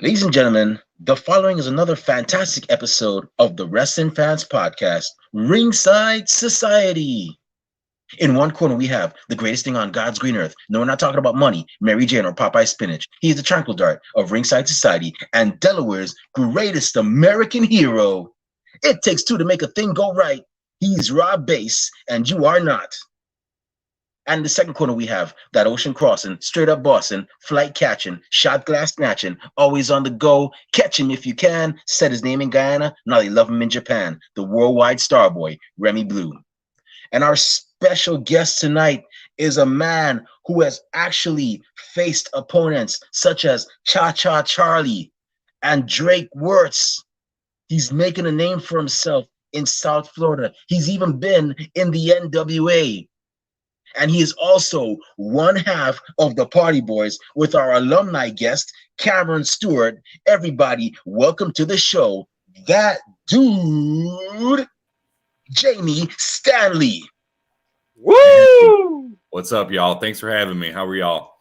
Ladies and gentlemen, the following is another fantastic episode of the Wrestling Fans Podcast, Ringside Society. In one corner, we have the greatest thing on God's green earth. No, we're not talking about money, Mary Jane, or Popeye Spinach. He is the tranquil dart of Ringside Society and Delaware's greatest American hero. It takes two to make a thing go right. He's Rob Bass, and you are not. And in the second corner, we have that ocean crossing, straight up bossing, flight catching, shot glass snatching, always on the go, catch him if you can, said his name in Guyana, now they love him in Japan, the worldwide star boy, Remy Blue. And our special guest tonight is a man who has actually faced opponents such as Cha-Cha Charlie and Drake Wirtz. He's making a name for himself in South Florida. He's even been in the NWA. And he is also one half of the Party Boyz with our alumni guest, Cameron Stewart. Everybody, welcome to the show, That Dude Jamie Stanley. Woo! What's up, y'all? Thanks for having me. How are y'all?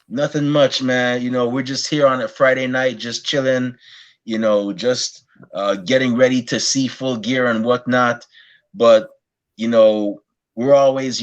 Nothing much, man. We're just here on a Friday night, just chilling, just getting ready to see Full Gear and whatnot. But, we're always,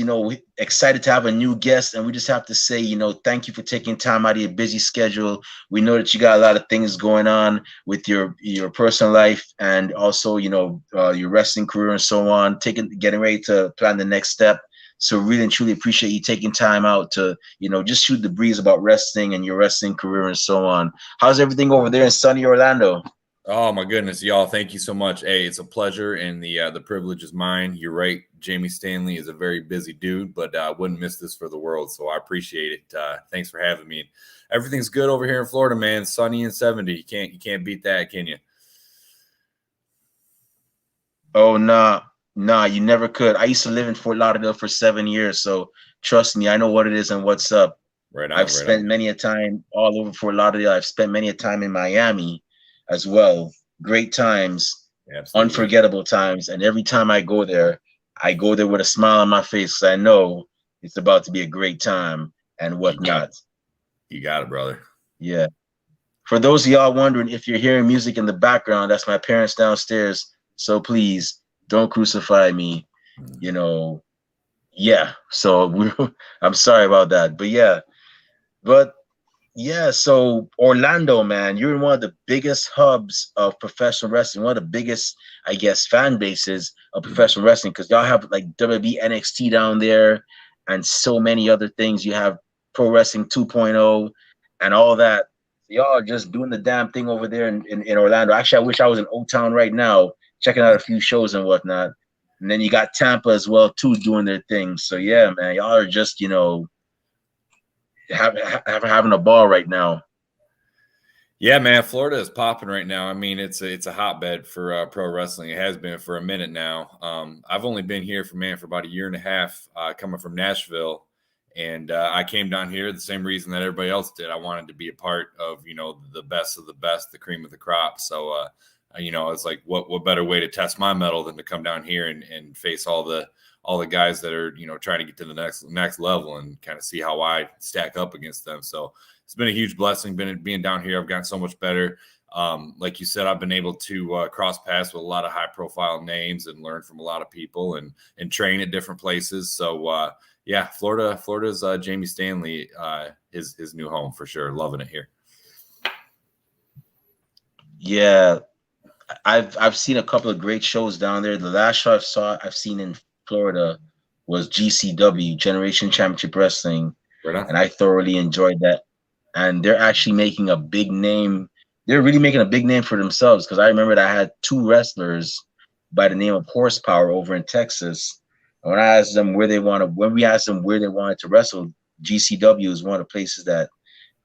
excited to have a new guest, and we just have to say, thank you for taking time out of your busy schedule. We know that you got a lot of things going on with your personal life and also, your wrestling career and so on, getting ready to plan the next step. So really and truly appreciate you taking time out to, just shoot the breeze about wrestling and your wrestling career and so on. How's everything over there in sunny Orlando? Oh my goodness, y'all! Thank you so much. Hey, it's a pleasure, and the privilege is mine. You're right. Jamie Stanley is a very busy dude, but I wouldn't miss this for the world. So I appreciate it. Thanks for having me. Everything's good over here in Florida, man. Sunny and 70. You can't beat that, can you? Oh nah, you never could. I used to live in Fort Lauderdale for 7 years, so trust me, I know what it is and what's up. I've spent many a time all over Fort Lauderdale. I've spent many a time in Miami as well. Great times, absolutely. Unforgettable times. And every time I go there with a smile on my face because I know it's about to be a great time and whatnot. You got it, brother. Yeah. For those of y'all wondering if you're hearing music in the background, that's my parents downstairs. So please don't crucify me. Yeah. So I'm sorry about that. But yeah. Yeah, so Orlando, man, you're in one of the biggest hubs of professional wrestling, one of the biggest, I guess, fan bases of professional wrestling, because y'all have like WWE NXT down there and so many other things. You have Pro Wrestling 2.0 and all that. Y'all are just doing the damn thing over there in Orlando. Actually, I wish I was in O-Town right now, checking out a few shows and whatnot. And then you got Tampa as well, too, doing their thing. So, yeah, man, y'all are just, having a ball right now. Yeah, man, Florida is popping right now. I mean, it's a hotbed for pro wrestling. It has been for a minute now. I've only been here for about a year and a half, coming from Nashville, and I came down here the same reason that everybody else did. I wanted to be a part of the best of the best, the cream of the crop. So it's like what better way to test my mettle than to come down here and face all the guys that are, trying to get to the next level and kind of see how I stack up against them. So it's been a huge blessing being down here. I've gotten so much better. Like you said, I've been able to cross paths with a lot of high profile names and learn from a lot of people and train at different places. So yeah, Florida's Jamie Stanley, his new home for sure. Loving it here. Yeah. I've seen a couple of great shows down there. The last show I've seen in Florida was GCW, Generation Championship Wrestling, and I thoroughly enjoyed that. And they're actually making a big name. They're really making a big name for themselves, because I remember that I had two wrestlers by the name of Horsepower over in Texas. And when we asked them where they wanted to wrestle, GCW is one of the places that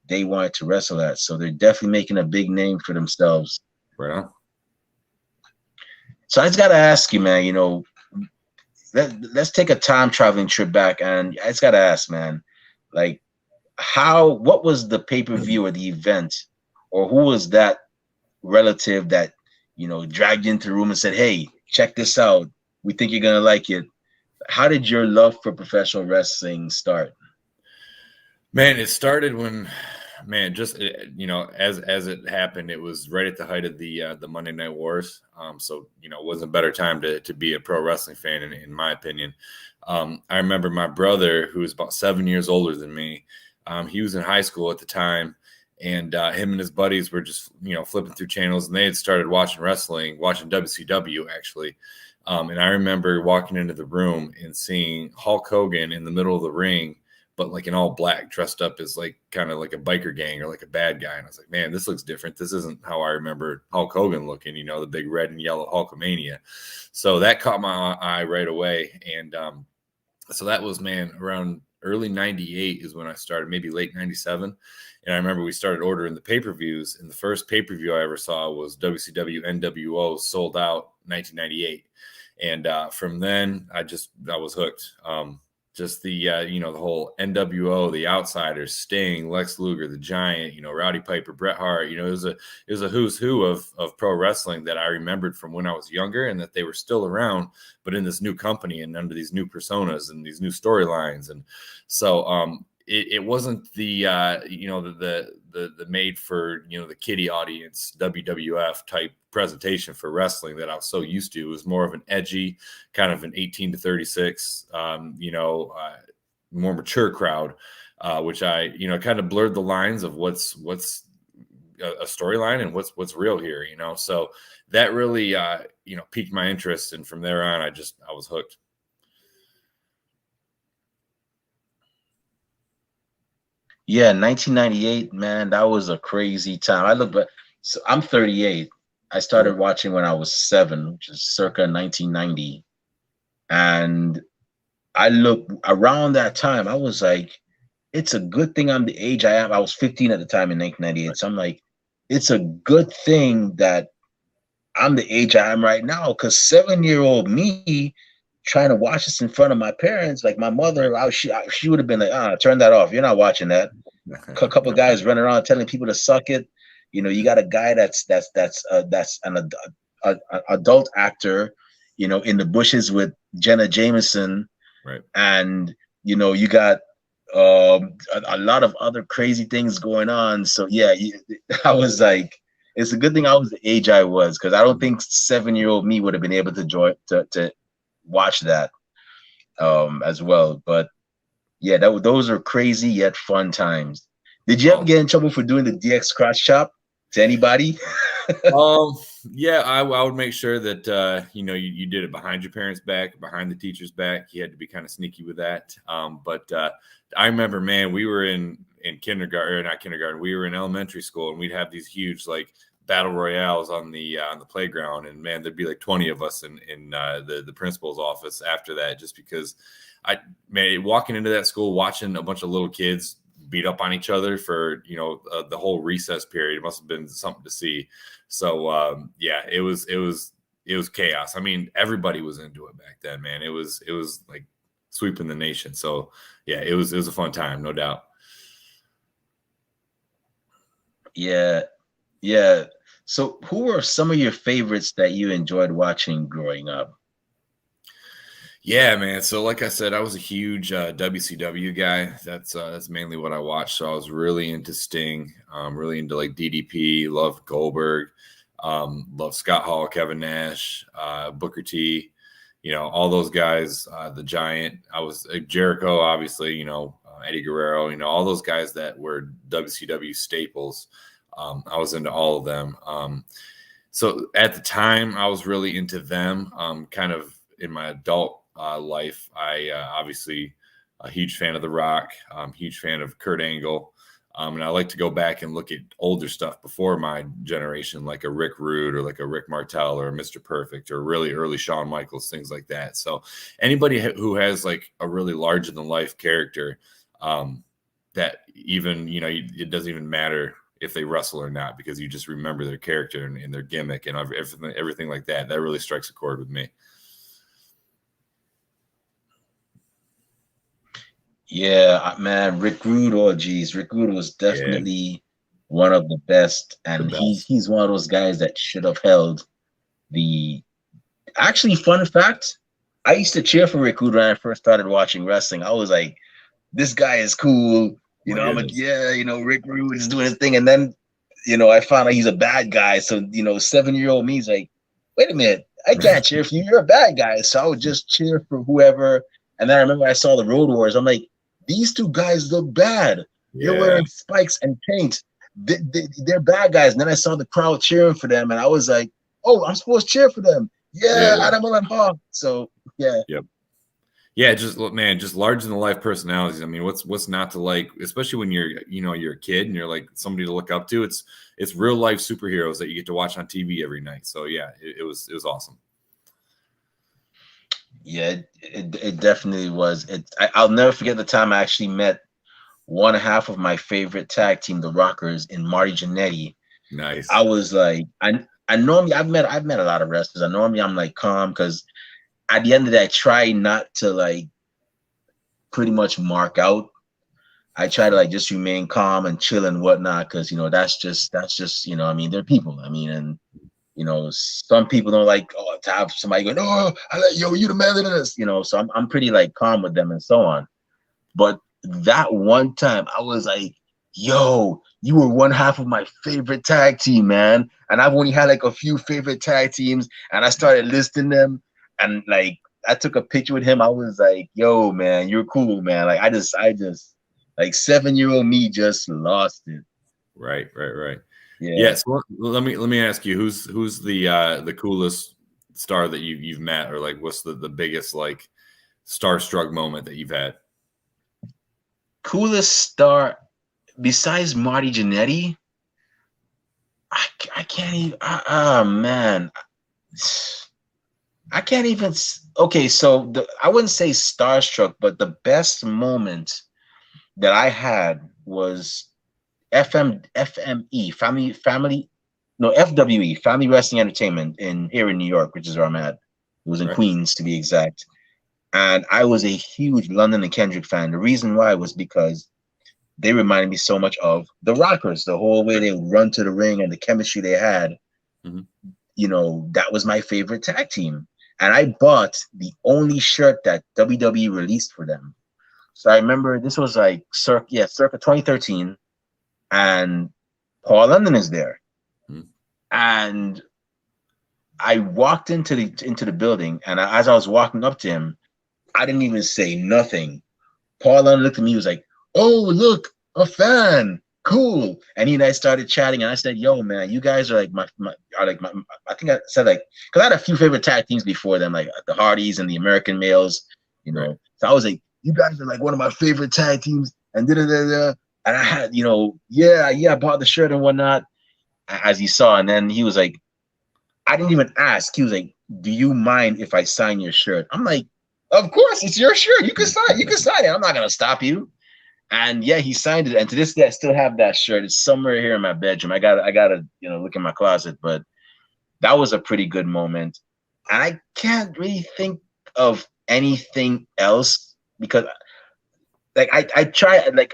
they wanted to wrestle at. So they're definitely making a big name for themselves. Right on. So I just got to ask you, man, let's take a time traveling trip back, and I just gotta ask, man, like, what was the pay-per-view or the event, or who was that relative that dragged you into the room and said, "Hey, check this out. We think you're gonna like it." How did your love for professional wrestling start? Man, it started when Man, just as it happened, it was right at the height of the Monday Night Wars. So it wasn't a better time to be a pro wrestling fan, in my opinion. I remember my brother, who was about 7 years older than me. He was in high school at the time, and him and his buddies were just flipping through channels, and they had started watching WCW actually. And I remember walking into the room and seeing Hulk Hogan in the middle of the ring, but like in all black, dressed up as like kind of like a biker gang or like a bad guy. And I was like, man, this looks different. This isn't how I remember Hulk Hogan looking, the big red and yellow Hulkamania. So that caught my eye right away. And so that was, man, around early 98 is when I started, maybe late 97. And I remember we started ordering the pay-per-views, and the first pay-per-view I ever saw was WCW NWO Sold Out 1998. And from then I was hooked. Just the the whole NWO, the Outsiders, Sting, Lex Luger, the Giant, Rowdy Piper, Bret Hart. It was a who's who of pro wrestling that I remembered from when I was younger, and that they were still around, but in this new company and under these new personas and these new storylines. And so it wasn't the the made for the kiddie audience WWF type presentation for wrestling that I was so used to. It was more of an edgy kind of an 18 to 36 more mature crowd, which I kind of blurred the lines of what's a storyline and what's real here, so that really piqued my interest, and from there on I was hooked. Yeah, 1998, man, that was a crazy time. I look back, so I'm 38. I started watching when I was 7, which is circa 1990. And I look around that time, I was like, it's a good thing I'm the age I am. I was 15 at the time in 1998. So I'm like, it's a good thing that I'm the age I am right now, because 7-year-old me trying to watch this in front of my parents, like my mother, she would have been like, turn that off. You're not watching that. A couple of guys running around telling people to suck it. You got a guy that's an adult actor, in the bushes with Jenna Jameson, right? And you got a lot of other crazy things going on. So yeah, I was like, it's a good thing I was the age I was, because I don't think 7-year-old me would have been able to watch that as well. But yeah, those are crazy yet fun times. Did you ever get in trouble for doing the DX crotch chop to anybody? Yeah, I would make sure that you did it behind your parents' back, behind the teacher's back. You had to be kind of sneaky with that. But I remember, man, we were in kindergarten, or not kindergarten. We were in elementary school, and we'd have these huge like battle royales on the playground, and man, there'd be like 20 of us in the principal's office after that, just because walking into that school, watching a bunch of little kids beat up on each other for the whole recess period, it must have been something to see. So yeah, it was chaos. I mean, everybody was into it back then, man. It was like sweeping the nation. So yeah, it was a fun time, no doubt. Yeah. So who were some of your favorites that you enjoyed watching growing up? Yeah, man. So like I said, I was a huge WCW guy. That's mainly what I watched. So I was really into Sting, really into like DDP, loved Goldberg, loved Scott Hall, Kevin Nash, Booker T, all those guys, the Giant. I was Jericho, obviously, Eddie Guerrero, all those guys that were WCW staples. I was into all of them. So at the time, I was really into them. Kind of in my adult life, I obviously a huge fan of The Rock, huge fan of Kurt Angle. And I like to go back and look at older stuff before my generation, like a Rick Rude or like a Rick Martel or a Mr. Perfect or really early Shawn Michaels, things like that. So anybody who has like a really larger than life character, that even, it doesn't even matter if they wrestle or not, because you just remember their character and their gimmick and everything like that. That really strikes a chord with me. Yeah, man, Rick Rude. Oh, geez, Rick Rude was definitely one of the best, and he's one of those guys that should have held the. Actually, fun fact, I used to cheer for Rick Rude when I first started watching wrestling. I was like, this guy is cool. You My know, I'm like, goodness. yeah, Rick Rude is doing his thing. And then, I found out he's a bad guy. So, 7-year-old me's like, wait a minute, I can't cheer for you. You're a bad guy. So I would just cheer for whoever. And then I remember I saw the Road Wars. I'm like, these two guys look bad. They're Yeah. wearing spikes and paint. They're bad guys. And then I saw the crowd cheering for them. And I was like, oh, I'm supposed to cheer for them. Yeah, Yeah. Animal and Hawk. So, yeah. Yep. Yeah, just look, man, just larger than life personalities. I mean, what's not to like, especially when you're a kid and you're like somebody to look up to. It's real life superheroes that you get to watch on TV every night. So yeah, it was awesome. Yeah, it definitely was. I'll never forget the time I actually met one half of my favorite tag team, the Rockers, in Marty Jannetty. Nice. I was like, I normally I've met a lot of wrestlers. I'm like calm because at the end of the day, I try not to like pretty much mark out. I try to like just remain calm and chill and whatnot because that's just I mean they're people. I mean and some people don't like to have somebody going, oh, you the man of this, so I'm pretty like calm with them and so on. But that one time I was like, yo, you were one half of my favorite tag team, man. And I've only had like a few favorite tag teams and I started listing them and like I took a picture with him. I was like, yo, man, you're cool, man. Like I just like 7-year-old me just lost it. Right. Yeah. So let me ask you, who's the coolest star that you've met, or like what's the biggest like starstruck moment that you've had? Coolest star besides Marty Jannetty, I can't even. Man, I can't even. Okay, so I wouldn't say starstruck, but the best moment that I had was FME family no FWE Family Wrestling Entertainment here in New York, which is where I'm at. It was in Right. Queens to be exact. And I was a huge London and Kendrick fan. The reason why was because they reminded me so much of the Rockers, the whole way they would run to the ring and the chemistry they had. Mm-hmm. That was my favorite tag team. And I bought the only shirt that WWE released for them. So I remember this was like circa 2013, and Paul London is there. Mm-hmm. And I walked into the building, and as I was walking up to him, I didn't even say nothing. Paul London looked at me, he was like, oh, look, a fan. Cool. And he and I started chatting, and I said, yo, man, you guys are like my I think I said like, because I had a few favorite tag teams before them, like the Hardys and the American Males, Right. So I was like, you guys are like one of my favorite tag teams, and da-da-da-da. And I had, yeah, I bought the shirt and whatnot, as he saw. And then he was like, I didn't even ask. He was like, do you mind if I sign your shirt? I'm like, of course, it's your shirt. You can sign it. I'm not going to stop you. And yeah, he signed it. And to this day, I still have that shirt. It's somewhere here in my bedroom. I gotta look in my closet. But that was a pretty good moment. And I can't really think of anything else because like I try like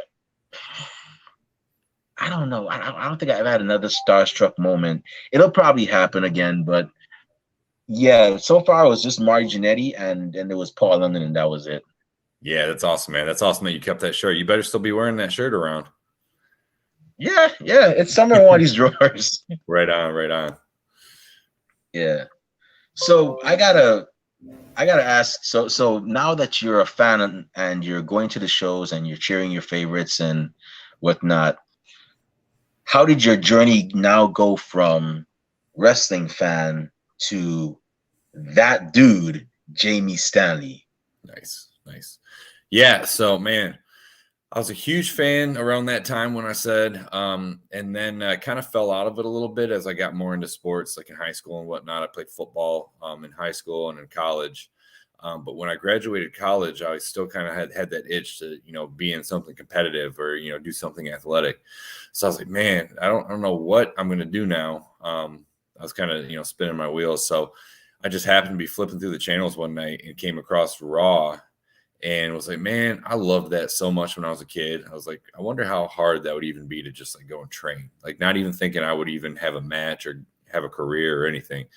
I don't know. I don't think I've had another starstruck moment. It'll probably happen again, but yeah, so far it was just Marty Jannetty and there was Paul London, and that was it. Yeah, that's awesome, man. That's awesome that you kept that shirt. You better still be wearing that shirt around. Yeah, it's somewhere in one of these drawers. Right on. Yeah. So I gotta ask. So now that you're a fan and you're going to the shows and you're cheering your favorites and whatnot, how did your journey now go from wrestling fan to that dude Jamie Stanley? Nice. Yeah, so man, I was a huge fan around that time when I said, and then kind of fell out of it a little bit as I got more into sports, like in high school and whatnot. I played football in high school and in college. But when I graduated college, I still kind of had that itch to, be in something competitive or, do something athletic. So I was like, man, I don't know what I'm going to do now. I was kind of, spinning my wheels. So I just happened to be flipping through the channels one night and came across Raw and was like, man, I loved that so much when I was a kid. I was like, I wonder how hard that would even be to just like go and train, like not even thinking I would even have a match or have a career or anything.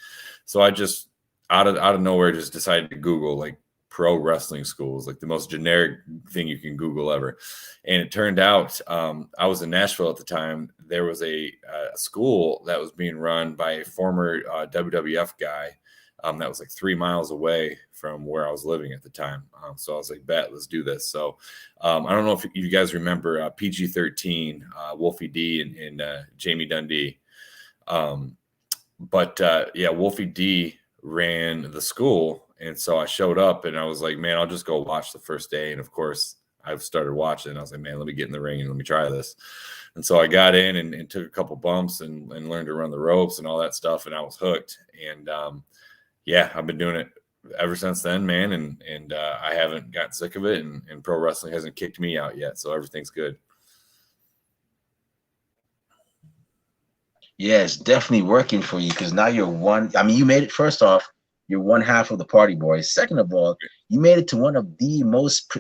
So I just out of nowhere just decided to Google like pro wrestling schools, like the most generic thing you can Google ever. And it turned out, I was in Nashville at the time. There was a school that was being run by a former WWF guy that was like 3 miles away from where I was living at the time. So I was like, bet, let's do this. So I don't know if you guys remember PG-13, Wolfie D and Jamie Dundee. But Wolfie D ran the school. And so I showed up and I was like, man, I'll just go watch the first day. And of course, I've started watching and I was like, man, let me get in the ring and let me try this. And so I got in and took a couple bumps and learned to run the ropes and all that stuff. And I was hooked. And I've been doing it ever since then, man. And I haven't gotten sick of it. And pro wrestling hasn't kicked me out yet. So everything's good. Yeah, it's definitely working for you because now you're one. I mean, you made it. First off, you're one half of the Party Boyz. Second of all, you made it to one of the most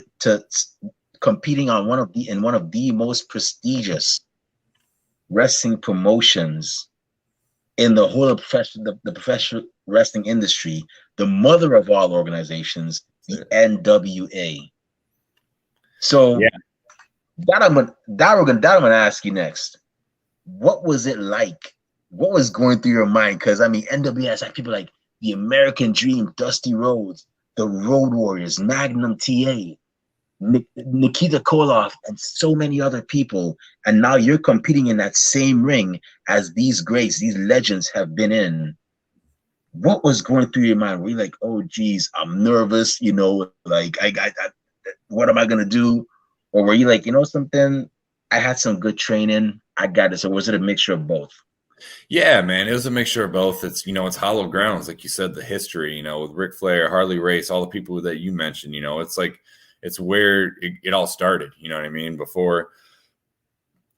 competing on one of the most prestigious wrestling promotions in the whole of the professional wrestling industry, the mother of all organizations, the NWA. So that I'm gonna ask you next. What was it like? What was going through your mind? Because I mean, NWA has like people like the American Dream, Dusty Rhodes, the Road Warriors, Magnum TA, Nikita Koloff, and so many other people. And now you're competing in that same ring as these greats, these legends have been in. What was going through your mind? Were you like, oh, geez, I'm nervous, like, I what am I going to do? Or were you like, something? I had some good training. I got this. Or was it a mixture of both? Yeah, man, it was a mixture of both. It's, it's hollow grounds, like you said, the history, with Ric Flair, Harley Race, all the people that you mentioned, it's like, it's where it all started, you know what I mean? Before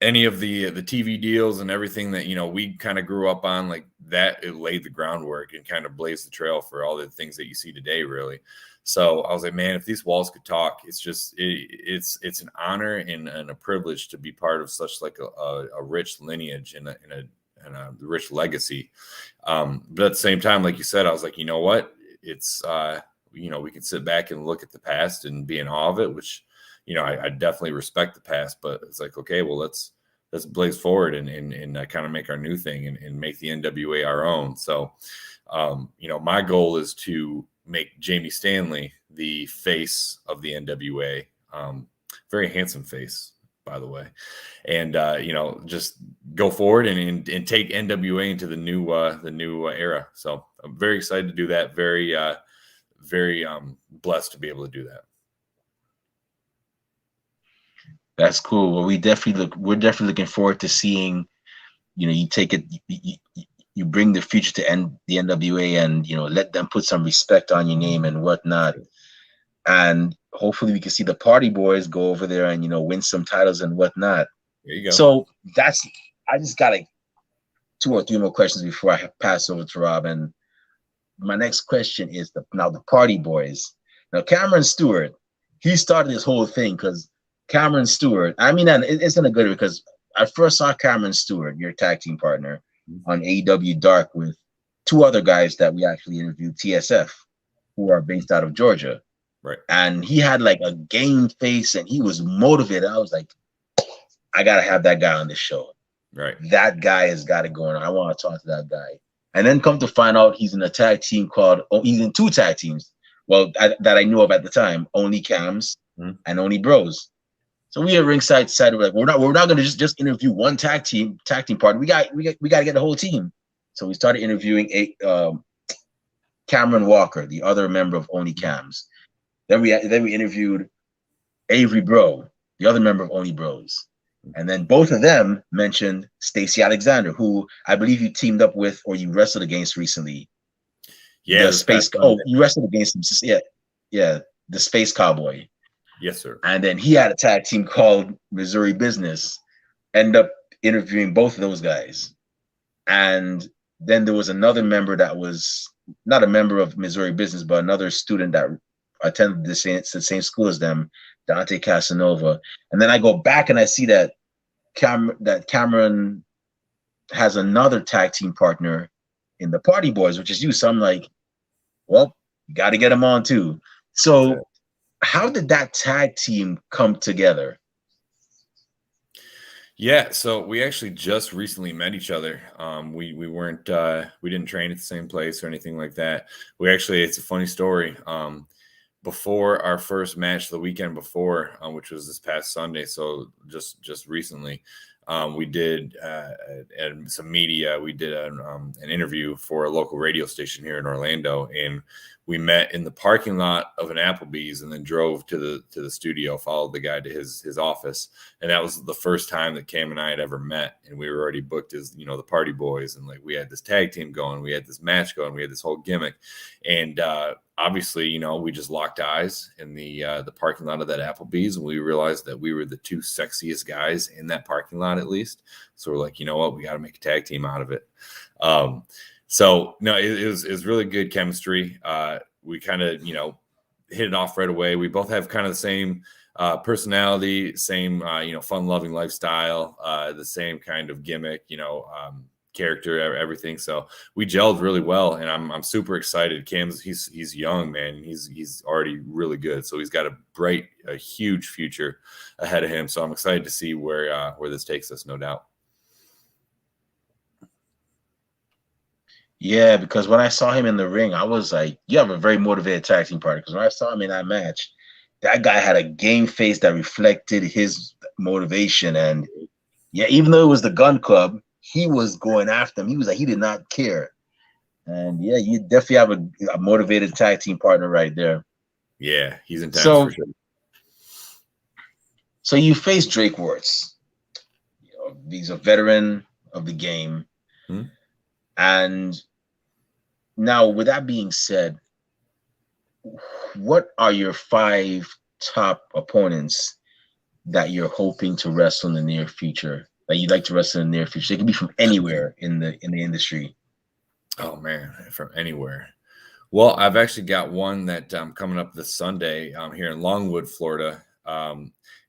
any of the TV deals and everything that, we kind of grew up on, like that, it laid the groundwork and kind of blazed the trail for all the things that you see today, really. So I was like, man, if these walls could talk, it's just, it's an honor and a privilege to be part of such like a rich lineage and a rich legacy. But at the same time, like you said, I was like, you know what? It's, we can sit back and look at the past and be in awe of it, which, I definitely respect the past, but it's like, okay, well, let's blaze forward and kind of make our new thing and make the NWA our own. So, my goal is to make Jamie Stanley the face of the NWA. Very handsome face, by the way, and just go forward and take NWA into the new era. So I'm very excited to do that. Very blessed to be able to do that. That's cool. Well, we're definitely looking forward to seeing, you take it, you bring the future to the NWA and, let them put some respect on your name and whatnot. And hopefully we can see the Party Boyz go over there and, win some titles and whatnot. There you go. So I just got 2 or 3 more questions before I pass over to Rob. And my next question is the Party Boyz. Now, Cameron Stewart, he started this whole thing because Cameron Stewart, I mean, and it's in a good way because I first saw Cameron Stewart, your tag team partner, on AEW Dark with 2 other guys that we actually interviewed, TSF, who are based out of Georgia. Right. And he had like a game face and he was motivated. I was like, I got to have that guy on this show. Right. That guy has got it going on. I want to talk to that guy. And then come to find out he's in a tag team he's in 2 tag teams. Well, that I knew of at the time, Only Cams and Only Bros. So we at ringside decided we're not going to just interview one tag team partner. We got to get the whole team. So we started interviewing Cameron Walker, the other member of Only Cams. Then we interviewed Avery Bro, the other member of Only Bros. And then both of them mentioned Stacey Alexander, who I believe you teamed up with or you wrestled against recently. Yeah, you wrestled against him. Yeah, the Space Cowboy. Yes, sir. And then he had a tag team called Missouri Business. End up interviewing both of those guys. And then there was another member that was not a member of Missouri Business, but another student that attended the same school as them, Dante Casanova. And then I go back and I see that Cameron has another tag team partner in the Party Boyz, which is you. So I'm like, well, you got to get him on too. That's it. So how did that tag team come together? Yeah, so we actually just recently met each other. We weren't we didn't train at the same place or anything like that. We actually, it's a funny story. Before our first match the weekend before, which was this past Sunday, so just recently, we did some media. We did an interview for a local radio station here in Orlando, and we met in the parking lot of an Applebee's, and then drove to the studio. Followed the guy to his office, and that was the first time that Cam and I had ever met. And we were already booked as the Party Boyz, and like we had this tag team going, we had this match going, we had this whole gimmick, and obviously, we just locked eyes in the parking lot of that Applebee's, and we realized that we were the two sexiest guys in that parking lot, at least. So we're like, you know what, we got to make a tag team out of it. So no, it was really good chemistry. We kind of hit it off right away. We both have kind of the same personality, same fun-loving lifestyle, the same kind of gimmick, character, everything. So we gelled really well, and I'm super excited. Cam's he's young, man. He's already really good. So he's got a huge future ahead of him. So I'm excited to see where this takes us, no doubt. Yeah, because when I saw him in the ring, I was like, you have a very motivated tag team partner. Because when I saw him in that match, that guy had a game face that reflected his motivation. And yeah, even though it was the Gun Club, he was going after him. He was like, he did not care. And yeah, you definitely have a motivated tag team partner right there. Yeah, he's intense for sure. So you face Drake Wuertz. He's a veteran of the game. And now, with that being said, what are your 5 top opponents that you're hoping to wrestle in the near future? That you'd like to wrestle in the near future? They can be from anywhere in the industry. Oh man, from anywhere. Well, I've actually got one that coming up this Sunday here in Longwood, Florida.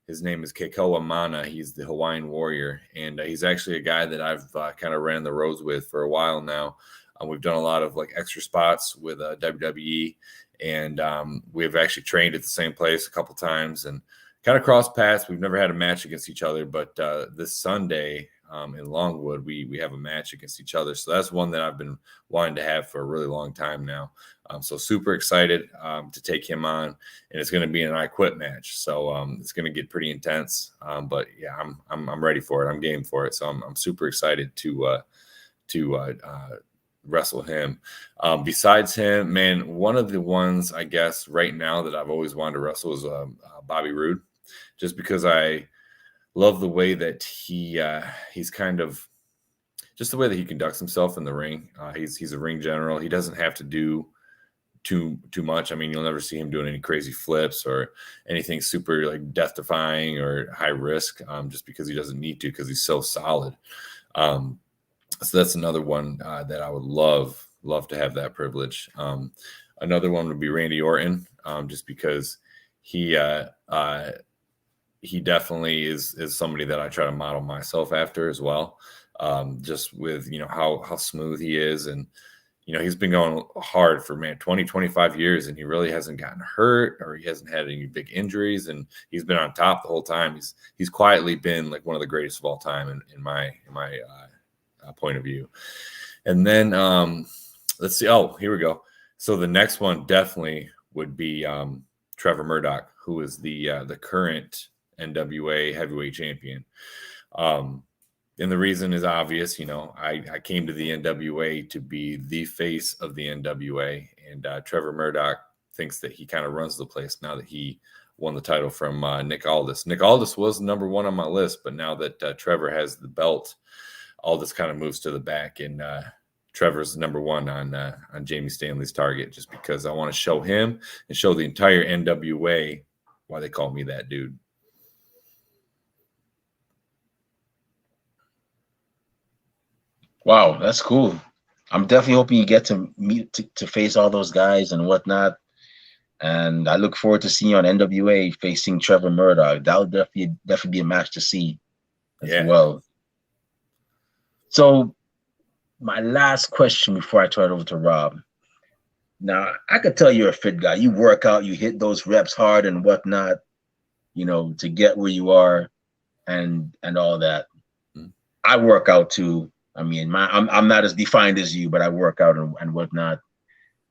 His name is Keikoa Mana. He's the Hawaiian Warrior, and he's actually a guy that I've kind of ran the roads with for a while now. We've done a lot of like extra spots with WWE, and we've actually trained at the same place a couple times and kind of crossed paths. We've never had a match against each other, but this Sunday in Longwood, we have a match against each other. So that's one that I've been wanting to have for a really long time now. So super excited to take him on, and it's going to be an I Quit match. So it's going to get pretty intense. But yeah, I'm ready for it. I'm game for it. So I'm super excited to wrestle him. Besides him, man, one of the ones I guess right now that I've always wanted to wrestle is Bobby Roode, just because I love the way that he's kind of just the way that he conducts himself in the ring. He's a ring general. He doesn't have to do too much. I mean, you'll never see him doing any crazy flips or anything super like death defying or high risk, just because he doesn't need to, because he's so solid. So that's another one that I would love to have that privilege. Another one would be Randy Orton, just because he definitely is somebody that I try to model myself after as well. Just with, how smooth he is. And, he's been going hard for 20, 25 years, and he really hasn't gotten hurt, or he hasn't had any big injuries, and he's been on top the whole time. He's quietly been like one of the greatest of all time in my point of view. And then let's see. Oh, here we go. So the next one definitely would be Trevor Murdoch, who is the current NWA heavyweight champion. And the reason is obvious. I came to the NWA to be the face of the NWA, and Trevor Murdoch thinks that he kind of runs the place now that he won the title from Nick Aldis. Nick Aldis was number 1 on my list, but now that Trevor has the belt, Aldis kind of moves to the back, and Trevor's number 1 on Jamie Stanley's target, just because I want to show him and show the entire NWA why they call me that dude. Wow, that's cool. I'm definitely hoping you get to meet to face all those guys and whatnot. And I look forward to seeing you on NWA facing Trevor Murdoch. That would definitely be a match to see as well. So my last question before I turn it over to Rob. Now, I could tell you're a fit guy. You work out, you hit those reps hard and whatnot, to get where you are and all that. Mm. I work out too. I mean, I'm not as defined as you, but I work out and whatnot.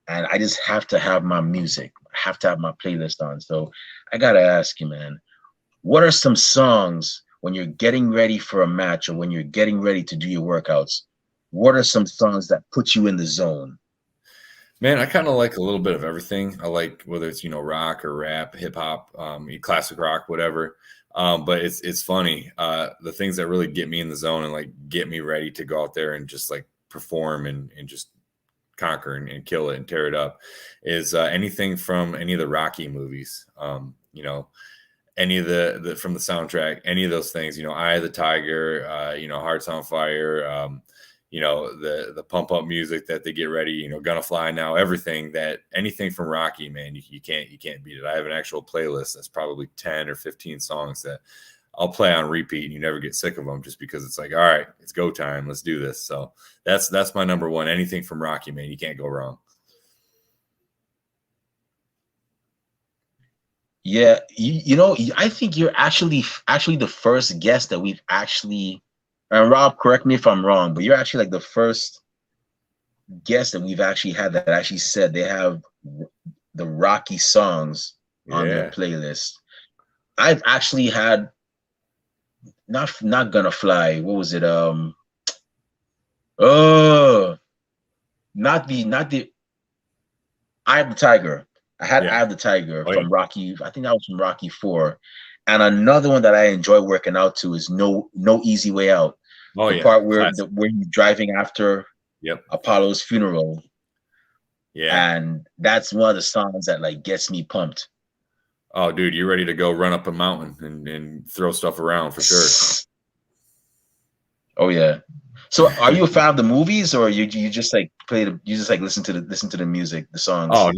And I just have to have my music. I have to have my playlist on. So I gotta ask you, man, what are some songs when you're getting ready for a match or when you're getting ready to do your workouts? What are some songs that put you in the zone? Man, I kind of like a little bit of everything. I like whether it's rock or rap, hip hop, classic rock, whatever. But it's funny. The things that really get me in the zone and like get me ready to go out there and just like perform and just conquer and kill it and tear it up is anything from any of the Rocky movies. Any of the from the soundtrack, any of those things. Eye of the Tiger, Hearts on Fire. The pump up music that they get ready, Gonna Fly Now, anything from Rocky, man, you can't beat it. I have an actual playlist that's probably 10 or 15 songs that I'll play on repeat and you never get sick of them just because it's like, all right, it's go time. Let's do this. So that's my number one. Anything from Rocky, man, you can't go wrong. Yeah, I think you're actually the first guest that we've actually, and Rob, correct me if I'm wrong, but you're actually like the first guest that we've actually had that actually said they have the Rocky songs on their playlist. I've actually had not Gonna Fly. What was it? Not the Eye of the Tiger. I had Eye of the Tiger from Rocky. I think that was from Rocky 4. And another one that I enjoy working out to is No Easy Way Out. The part where you're driving after Apollo's funeral. Yeah. And that's one of the songs that like gets me pumped. Oh, dude, you're ready to go run up a mountain and throw stuff around for sure. Oh yeah. So are you a fan of the movies or you just like listen to the music, the songs? Oh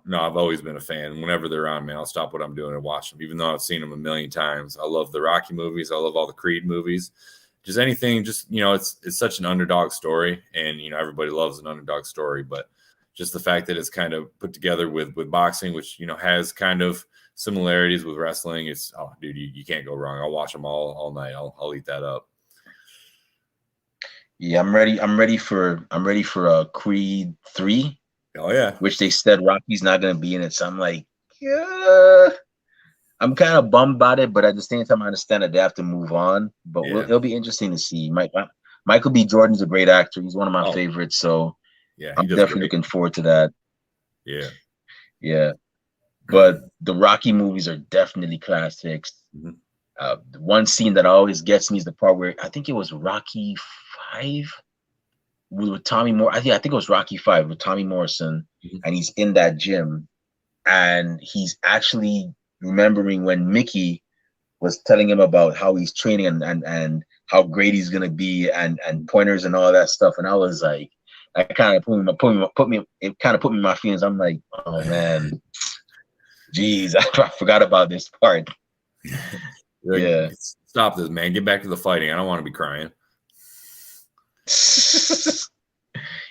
no, I've always been a fan. Whenever they're on, man, I'll stop what I'm doing and watch them, even though I've seen them a million times. I love the Rocky movies, I love all the Creed movies. Just anything, it's such an underdog story, and everybody loves an underdog story, but just the fact that it's kind of put together with boxing, which has kind of similarities with wrestling, it's dude, you can't go wrong. I'll watch them all night. I'll eat that up. Yeah, I'm ready for Creed 3. Oh yeah, which they said Rocky's not gonna be in it. So I'm like, yeah, I'm kind of bummed about it, but at the same time, I understand that they have to move on. But it'll be interesting to see. Michael B. Jordan's a great actor. He's one of my favorites. So yeah, I'm definitely looking forward to that. Yeah. But the Rocky movies are definitely classics. Mm-hmm. The one scene that always gets me is the part where I think it was Rocky 5 with Tommy Moore. I think it was Rocky 5 with Tommy Morrison, and he's in that gym, and he's actually remembering when Mickey was telling him about how he's training and how great he's gonna be and pointers and all that stuff. And I was like, that kind of put me in my feelings. I'm like, oh man, geez, I forgot about this part. Yeah. Stop this, man. Get back to the fighting. I don't want to be crying.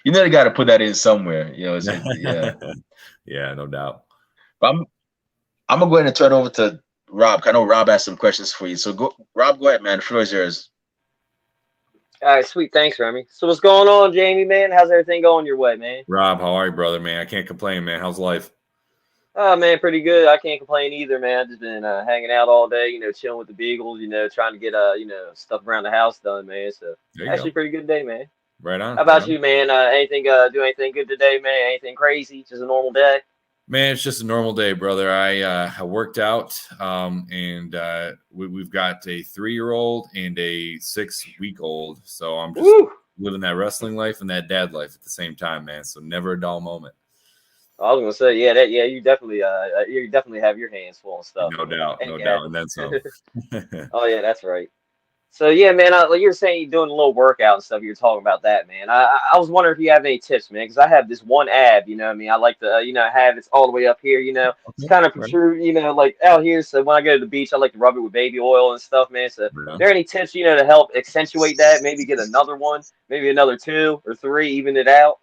They got to put that in somewhere. Yeah, no doubt. But I'm gonna go ahead and turn it over to Rob. I know Rob has some questions for you. So Rob, go ahead, man. The floor is yours. All right, sweet. Thanks, Remy. So what's going on, Jamie, man? How's everything going your way, man? Rob, how are you, brother, man? I can't complain, man. How's life? Oh, man, pretty good. I can't complain either, man. I've just been hanging out all day, chilling with the Beagles, trying to get, stuff around the house done, man. So actually pretty good day, man. Right on. How about you, man? Do anything good today, man? Anything crazy? Just a normal day? Man, it's just a normal day, brother. I worked out, and we've got a 3-year-old and a 6-week-old. So I'm just living that wrestling life and that dad life at the same time, man. So never a dull moment. I was gonna say, you definitely have your hands full and stuff. No doubt, and then some. Oh yeah, that's right. So yeah, man, like you're saying, you're doing a little workout and stuff. You're talking about that, man. I was wondering if you have any tips, man, because I have this one ab. I like to, have it's all the way up here. It's kind of protrude, like out here. So when I go to the beach, I like to rub it with baby oil and stuff, man. So, are there any tips, to help accentuate that? Maybe get another one, maybe another 2 or 3, even it out.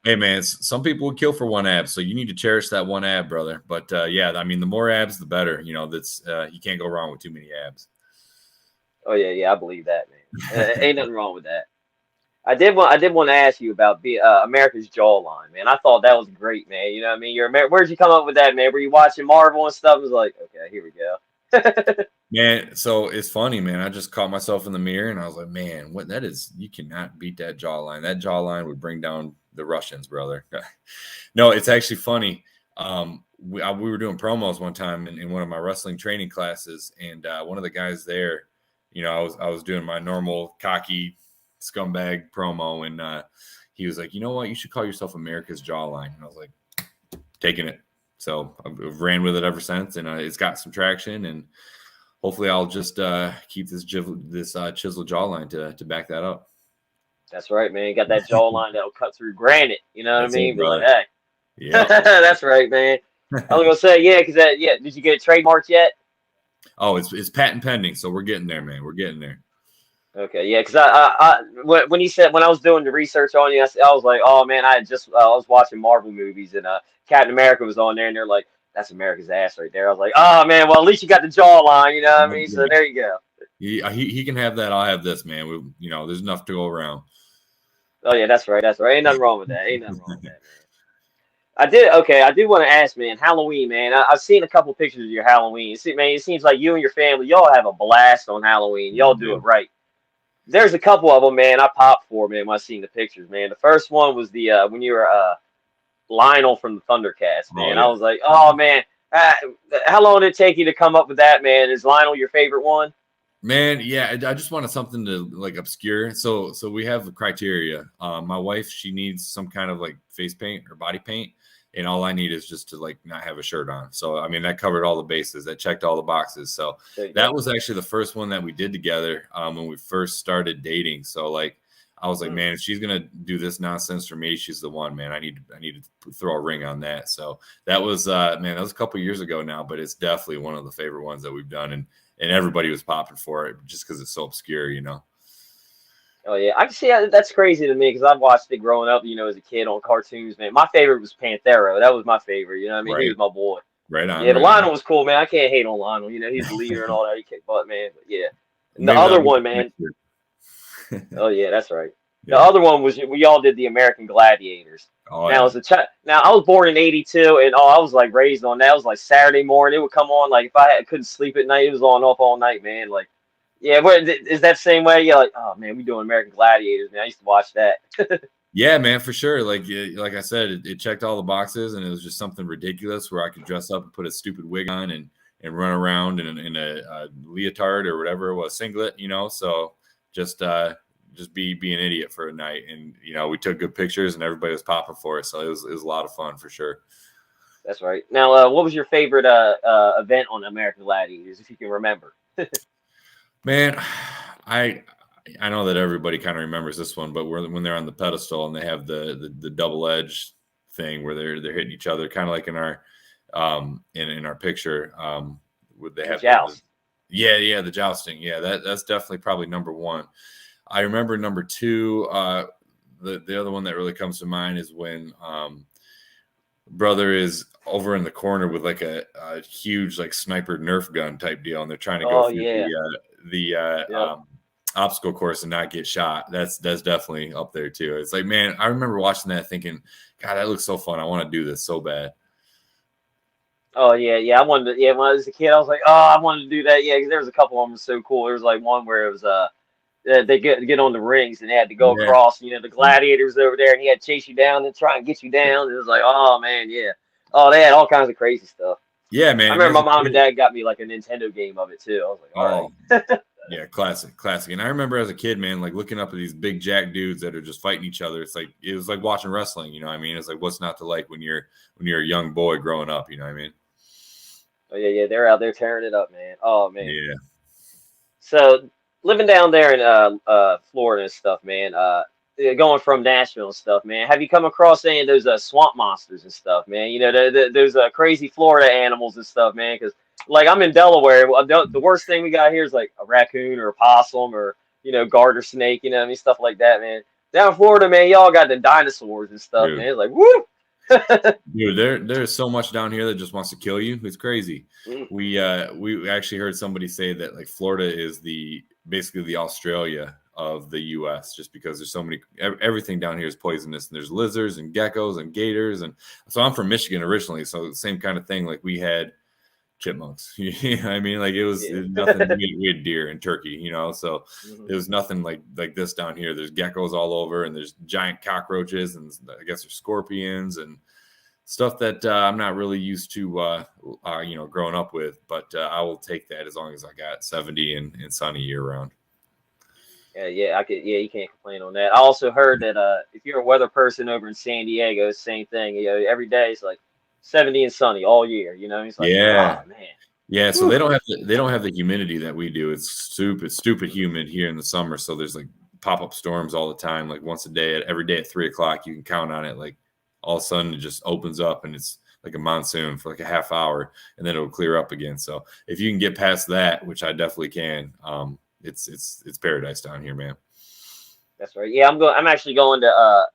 Hey man, some people would kill for one ab, so you need to cherish that one ab, brother. But yeah, I mean, the more abs, the better. You know, that's you can't go wrong with too many abs. Oh yeah, I believe that, man. Ain't nothing wrong with that. I did want to ask you about America's jawline, man. I thought that was great, man. You know what I mean? Where'd you come up with that, man? Were you watching Marvel and stuff? It was like, okay, here we go. Man, so it's funny, man. I just caught myself in the mirror and I was like, man, what that is, you cannot beat that jawline. That jawline would bring down the Russians, brother. No, it's actually funny. We were doing promos one time in one of my wrestling training classes, and one of the guys there, you know, I was doing my normal cocky scumbag promo, and he was like, you know what, you should call yourself America's Jawline. And I was like, taking it. So I've ran with it ever since, and it's got some traction, and hopefully I'll just keep this chiseled jawline to back that up. That's right, man. You got that jawline that'll cut through granite. You know what I mean? Be like, hey. Yeah. That's right, man. I was gonna say, yeah, because did you get it trademarked yet? Oh, it's patent pending, so we're getting there, man. We're getting there. Okay, yeah, because when he said, when I was doing the research on you, I was like, oh man, I was watching Marvel movies, and Captain America was on there, and they're like, that's America's ass right there. I was like, oh man, well at least you got the jawline, you know what I mean? So there you go. He can have that. I'll have this, man. You know, there's enough to go around. Oh yeah, that's right. Ain't nothing wrong with that. Ain't nothing wrong with that, man. I do want to ask, man, Halloween, man. I've seen a couple pictures of your Halloween. See, man, it seems like you and your family, y'all have a blast on Halloween. Y'all do it right. There's a couple of them, man, I popped for, man, when I seen the pictures, man. The first one was the when you were Lionel from the Thundercats, man. I was like, oh man, how long did it take you to come up with that, man? Is Lionel your favorite one? Man, yeah, I just wanted something to like obscure. So we have a criteria. My wife, she needs some kind of like face paint or body paint, and all I need is just to like not have a shirt on. So I mean, that covered all the bases. That checked all the boxes. So that was actually the first one that we did together when we first started dating. So like I was like, man, if she's gonna do this nonsense for me, she's the one, man. I need to throw a ring on that. So that was man, that was a couple years ago now, but it's definitely one of the favorite ones that we've done, and everybody was popping for it just because it's so obscure, you know. Oh yeah, I can see that's crazy to me because I've watched it growing up, you know, as a kid on cartoons, man. My favorite was Panthero. That was my favorite, you know what I mean? Right. He was my boy. Right on. Yeah, but Lionel was cool, man. I can't hate on Lionel. You know, he's the leader and all that. He kicked butt, man. But yeah. And the other one, man. Oh yeah, that's right. The other one was we all did the American Gladiators. Oh, now now I was born in '82, and I was like raised on that. It was like Saturday morning. It would come on like if I couldn't sleep at night, it was on off all night, man. Like, yeah, is that the same way? Yeah, like, oh man, we doing American Gladiators, man. I used to watch that. Yeah, man, for sure. Like I said, it checked all the boxes, and it was just something ridiculous where I could dress up and put a stupid wig on and run around in a leotard or whatever it was, singlet, you know. So just be an idiot for a night, and you know, we took good pictures and everybody was popping for it, so it was a lot of fun for sure. That's right. Now what was your favorite event on American Gladiators, if you can remember? Man, I know that everybody kind of remembers this one, but when they're on the pedestal and they have the double edge thing where they're hitting each other, kind of like in our in our picture, would they have the joust? The jousting. Yeah, that's definitely probably number one. I remember number two. The other one that really comes to mind is when brother is over in the corner with like a huge like sniper Nerf gun type deal, and they're trying to go through the obstacle course and not get shot. That's definitely up there too. It's like, man, I remember watching that thinking, God, that looks so fun. I want to do this so bad. Oh yeah. I wanted to, when I was a kid, I was like, oh, I wanted to do that. Yeah, because there was a couple of them so cool. There was like one where it was they get on the rings and they had to go across, you know, the gladiators over there, and he had to chase you down and try and get you down. It was like, oh man, yeah. Oh, they had all kinds of crazy stuff. Yeah, man. I remember my mom and dad got me like a Nintendo game of it too. I was like, all right. Yeah, classic. And I remember as a kid, man, like looking up at these big jack dudes that are just fighting each other. It was like watching wrestling, you know what I mean? It's like, what's not to like when you're a young boy growing up, you know what I mean? Oh yeah, they're out there tearing it up, man. Oh man. Yeah. So living down there in Florida and stuff, man, going from Nashville and stuff, man, have you come across any of those swamp monsters and stuff, man? You know, those crazy Florida animals and stuff, man, because like I'm in Delaware. The worst thing we got here is like a raccoon or a possum or, you know, garter snake, you know what I mean, stuff like that, man. down in Florida, man, y'all got the dinosaurs and stuff, Dude. man. It's like, woo! Dude, there's so much down here that just wants to kill you. It's crazy. Mm. We actually heard somebody say that like Florida is basically the Australia of the U.S. just because there's so many. Everything down here is poisonous, and there's lizards and geckos and gators, and so I'm from Michigan originally, so the same kind of thing. Like we had chipmunks. You know what I mean? Like it was nothing. We had deer and turkey, you know, so there was nothing like this down here. There's geckos all over, and there's giant cockroaches, and I guess there's scorpions and stuff that I'm not really used to, you know, growing up with, but I will take that as long as I got 70 and sunny year round. Yeah, you can't complain on that. I also heard that if you're a weather person over in San Diego, it's the same thing. You know, every day it's like 70 and sunny all year. You know, it's like, yeah, oh, man. Yeah, so they don't have the humidity that we do. It's stupid humid here in the summer. So there's like pop-up storms all the time, like once a day, every day at 3:00. You can count on it. Like all of a sudden it just opens up and it's like a monsoon for like a half hour, and then it'll clear up again. So if you can get past that, which I definitely can, it's paradise down here, man. That's right. Yeah, I'm actually going to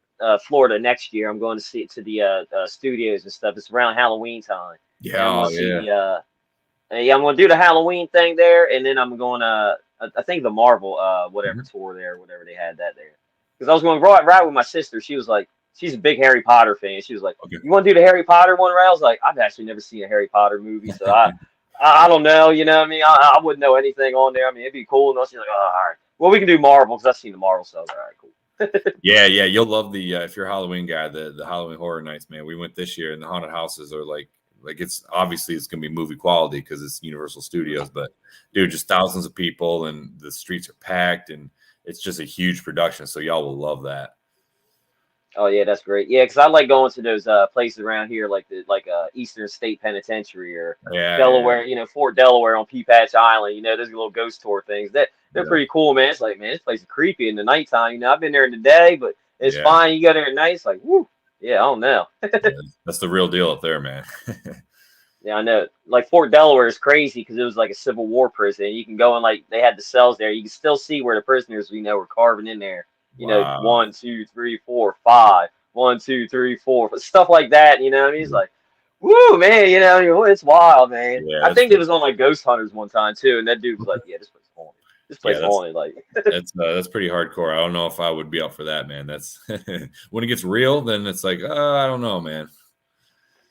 Florida next year. I'm going to see it to the studios and stuff. It's around Halloween time. Yeah, I'm going to do the Halloween thing there, and then I'm going to I think the Marvel whatever tour there, whatever they had that there. Because I was going to ride with my sister. She was like, she's a big Harry Potter fan. She was like, okay, you want to do the Harry Potter one, right? I was like, I've actually never seen a Harry Potter movie, so I don't know, you know what I mean? I wouldn't know anything on there. I mean, it'd be cool. And she's like, oh, all right. Well, we can do Marvel because I've seen the Marvel stuff. All right, cool. Yeah, you'll love the if you're a Halloween guy, the Halloween Horror Nights, man. We went this year, and the haunted houses are like it's obviously it's gonna be movie quality because it's Universal Studios, but dude, just thousands of people, and the streets are packed, and it's just a huge production. So y'all will love that. Oh yeah, that's great. Yeah, because I like going to those places around here, like Eastern State Penitentiary or Delaware. You know, Fort Delaware on Peapatch Island. You know, those little ghost tour things. They're pretty cool, man. It's like, man, this place is creepy in the nighttime. You know, I've been there in the day, but it's fine. You go there at night, it's like, woo. Yeah, I don't know. That's the real deal up there, man. Yeah, I know. Like Fort Delaware is crazy because it was like a Civil War prison. You can go and like they had the cells there. You can still see where the prisoners were carving in there. You know, 1, 2, 3, 4, 5. 1, 2, 3, 4. Stuff like that. You know what I mean? It's like, woo, man. You know, it's wild, man. Yeah, I think it was on like Ghost Hunters one time too, and that dude was like, "Yeah, this place is haunted. This place is haunted." Like, that's pretty hardcore. I don't know if I would be up for that, man. That's when it gets real, then it's like, I don't know, man.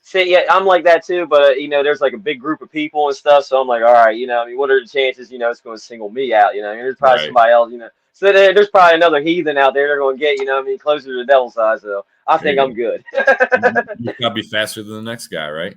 See, yeah, I'm like that too, but you know, there's like a big group of people and stuff, so I'm like, all right, you know, I mean, what are the chances? You know, it's going to single me out. You know, there's probably somebody else. You know. So there's probably another heathen out there they're going to get, you know what I mean, closer to the devil's side. So I think I'm good. You got to be faster than the next guy, right?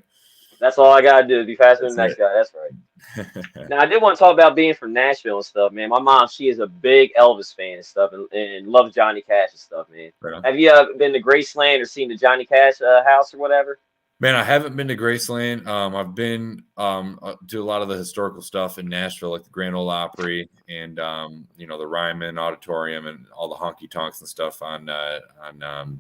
That's all I got to do, be faster than the next guy. That's right. Now, I did want to talk about being from Nashville and stuff, man. My mom, she is a big Elvis fan and stuff and loves Johnny Cash and stuff, man. Right. Have you been to Graceland or seen the Johnny Cash house or whatever? Man, I haven't been to Graceland. I've been to a lot of the historical stuff in Nashville, like the Grand Ole Opry and you know, the Ryman Auditorium and all the honky tonks and stuff on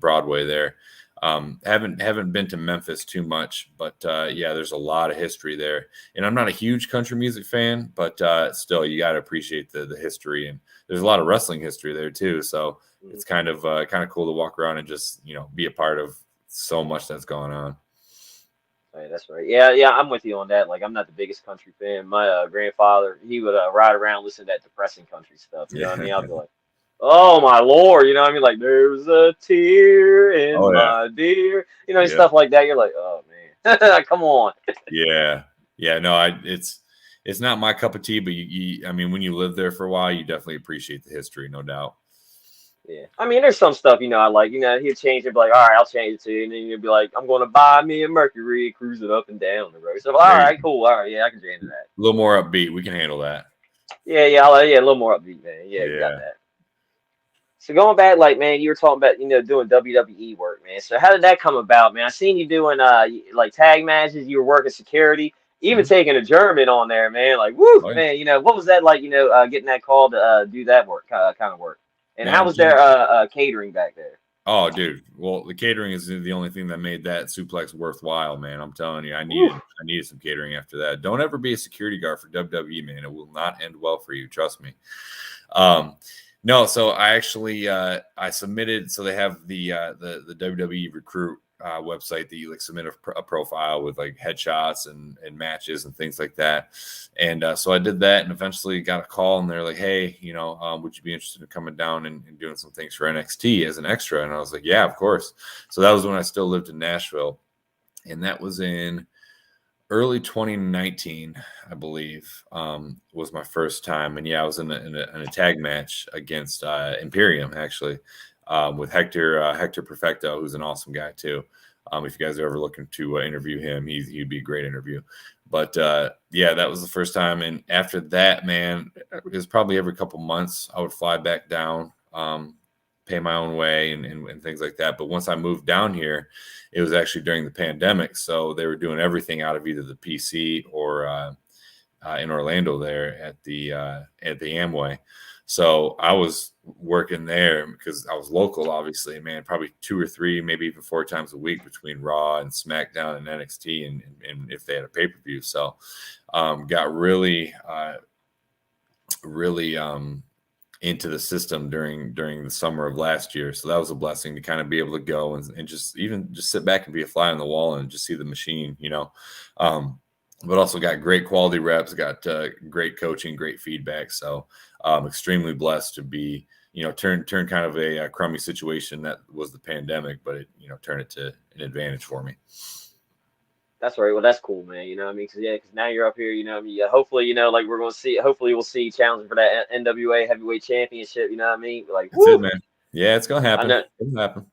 Broadway there. Haven't been to Memphis too much, but yeah, there's a lot of history there. And I'm not a huge country music fan, but still, you got to appreciate the history. And there's a lot of wrestling history there too. So it's kind of cool to walk around and just, you know, be a part of so much that's going on. Right, that's right. Yeah, I'm with you on that. Like, I'm not the biggest country fan. My grandfather, he would ride around listening to that depressing country stuff. You know what I mean? I'd be like, oh my Lord, you know what I mean? Like, there's a tear in my dear, you know, stuff like that. You're like, oh man, come on. Yeah. No, it's not my cup of tea, but I mean, when you live there for a while, you definitely appreciate the history, no doubt. Yeah, I mean, there's some stuff, you know, I like, you know, he'll change it, be like, all right, I'll change it to you, and then you'll be like, I'm going to buy me a Mercury, cruising up and down the road. So, all right, cool, all right, yeah, I can change that. A little more upbeat, we can handle that. Yeah, a little more upbeat, man. Yeah, you got that. So going back, like, man, you were talking about, you know, doing WWE work, man. So how did that come about, man? I seen you doing like tag matches. You were working security, even taking a German on there, man. Like, woo, man. You know, what was that like? You know, getting that call to do that work, kind of work. And how was their catering back there? Oh, dude. Well, the catering is the only thing that made that suplex worthwhile, man. I'm telling you, I needed some catering after that. Don't ever be a security guard for WWE, man. It will not end well for you. Trust me. No, so I actually I submitted. So they have the WWE Recruit website that you like submit a profile with like headshots and matches and things like that. And so I did that and eventually got a call and they're like, hey, would you be interested in coming down and doing some things for NXT as an extra? And I was like, yeah, of course. So that was when I still lived in Nashville, and that was in early 2019, I believe, was my first time. And yeah, I was in a tag match against Imperium, actually, with Hector Perfecto, who's an awesome guy too. If you guys are ever looking to interview him, he'd be a great interview. But yeah, that was the first time. And after that, man, it was probably every couple months I would fly back down, pay my own way and things like that. But once I moved down here, it was actually during the pandemic. So they were doing everything out of either the PC or in Orlando there at the Amway. So I was working there because I was local, obviously, man, probably 2 or 3, maybe even 4 times a week between Raw and SmackDown and NXT and if they had a pay-per-view. So got really into the system during the summer of last year. So that was a blessing to kind of be able to go and just sit back and be a fly on the wall and just see the machine, but also got great quality reps, got great coaching, great feedback. So extremely blessed to be, turn kind of a crummy situation that was the pandemic, but it, turn it to an advantage for me. That's right. Well, that's cool, man. You know what I mean? Because now you're up here, hopefully, like we're going to see, hopefully we'll see challenging for that NWA Heavyweight Championship, you know what I mean? Like, that's it, man. Yeah, it's going to happen. It'll happen.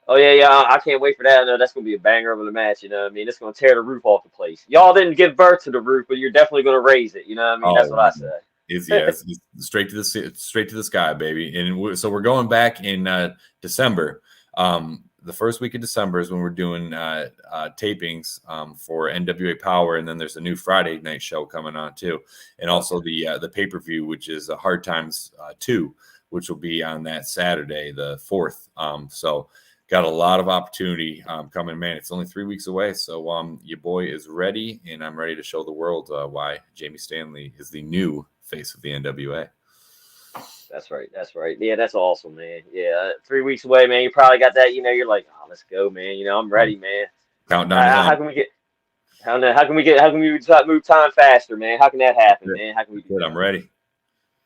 Oh, yeah. I can't wait for that. I know that's going to be a banger of a match, you know what I mean? It's going to tear the roof off the place. Y'all didn't give birth to the roof, but you're definitely going to raise it, you know what I mean? That's what I say. It's straight to the sky, baby. And so we're going back in December. The first week of December is when we're doing tapings for NWA Power, and then there's a new Friday night show coming on too, and also the pay-per-view, which is Hard Times 2, which will be on that Saturday, the 4th. So got a lot of opportunity coming, man. It's only 3 weeks away, so your boy is ready, and I'm ready to show the world why Jamie Stanley is the new face of the NWA. That's right. Yeah, that's awesome, man. Yeah, 3 weeks away, man. You probably got that. You're like, oh, let's go, man. I'm ready, man. Countdown. How can we move time faster, man? How can that happen, man? How can we do that? I'm ready.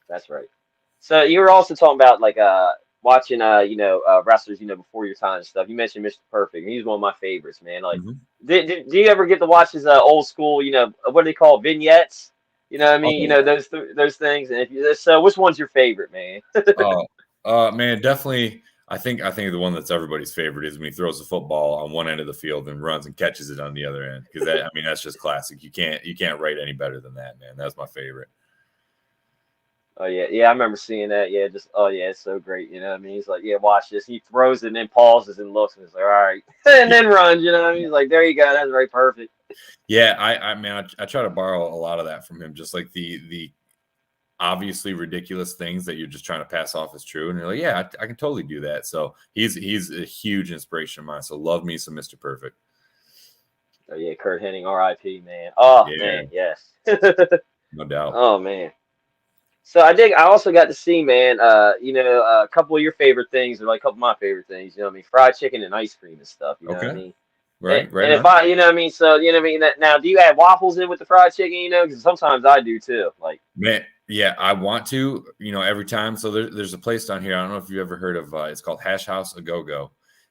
That's right. So you were also talking about like watching wrestlers, before your time and stuff. You mentioned Mr. Perfect. He's one of my favorites, man. Like, do you ever get to watch his old school, what do they call vignettes? You know what I mean? Okay. Those things. And which one's your favorite, man? Man, definitely. I think the one that's everybody's favorite is when he throws the football on one end of the field and runs and catches it on the other end. Because that's just classic. You can't write any better than that, man. That's my favorite. Oh yeah, I remember seeing that. Yeah, it's so great. You know what I mean? He's like, yeah, watch this. He throws it and then pauses and looks and he's like, all right, and then runs. You know what I mean? He's like, there you go. That's very perfect. Yeah, I try to borrow a lot of that from him. Just like the obviously ridiculous things that you're just trying to pass off as true, and you're like, yeah, I can totally do that. So he's a huge inspiration of mine. So love me some Mr. Perfect. Oh yeah, Kurt Hennig, R.I.P. man. Oh yeah. Man, yes. No doubt. Oh man. So I also got to see, man, a couple of your favorite things, or like a couple of my favorite things, fried chicken and ice cream and stuff, you know what I mean? Right. And if I, so, now do you add waffles in with the fried chicken, because sometimes I do too. Like, man, yeah, I want to, every time. So there's a place down here. I don't know if you ever heard of, it's called Hash House A Go-Go.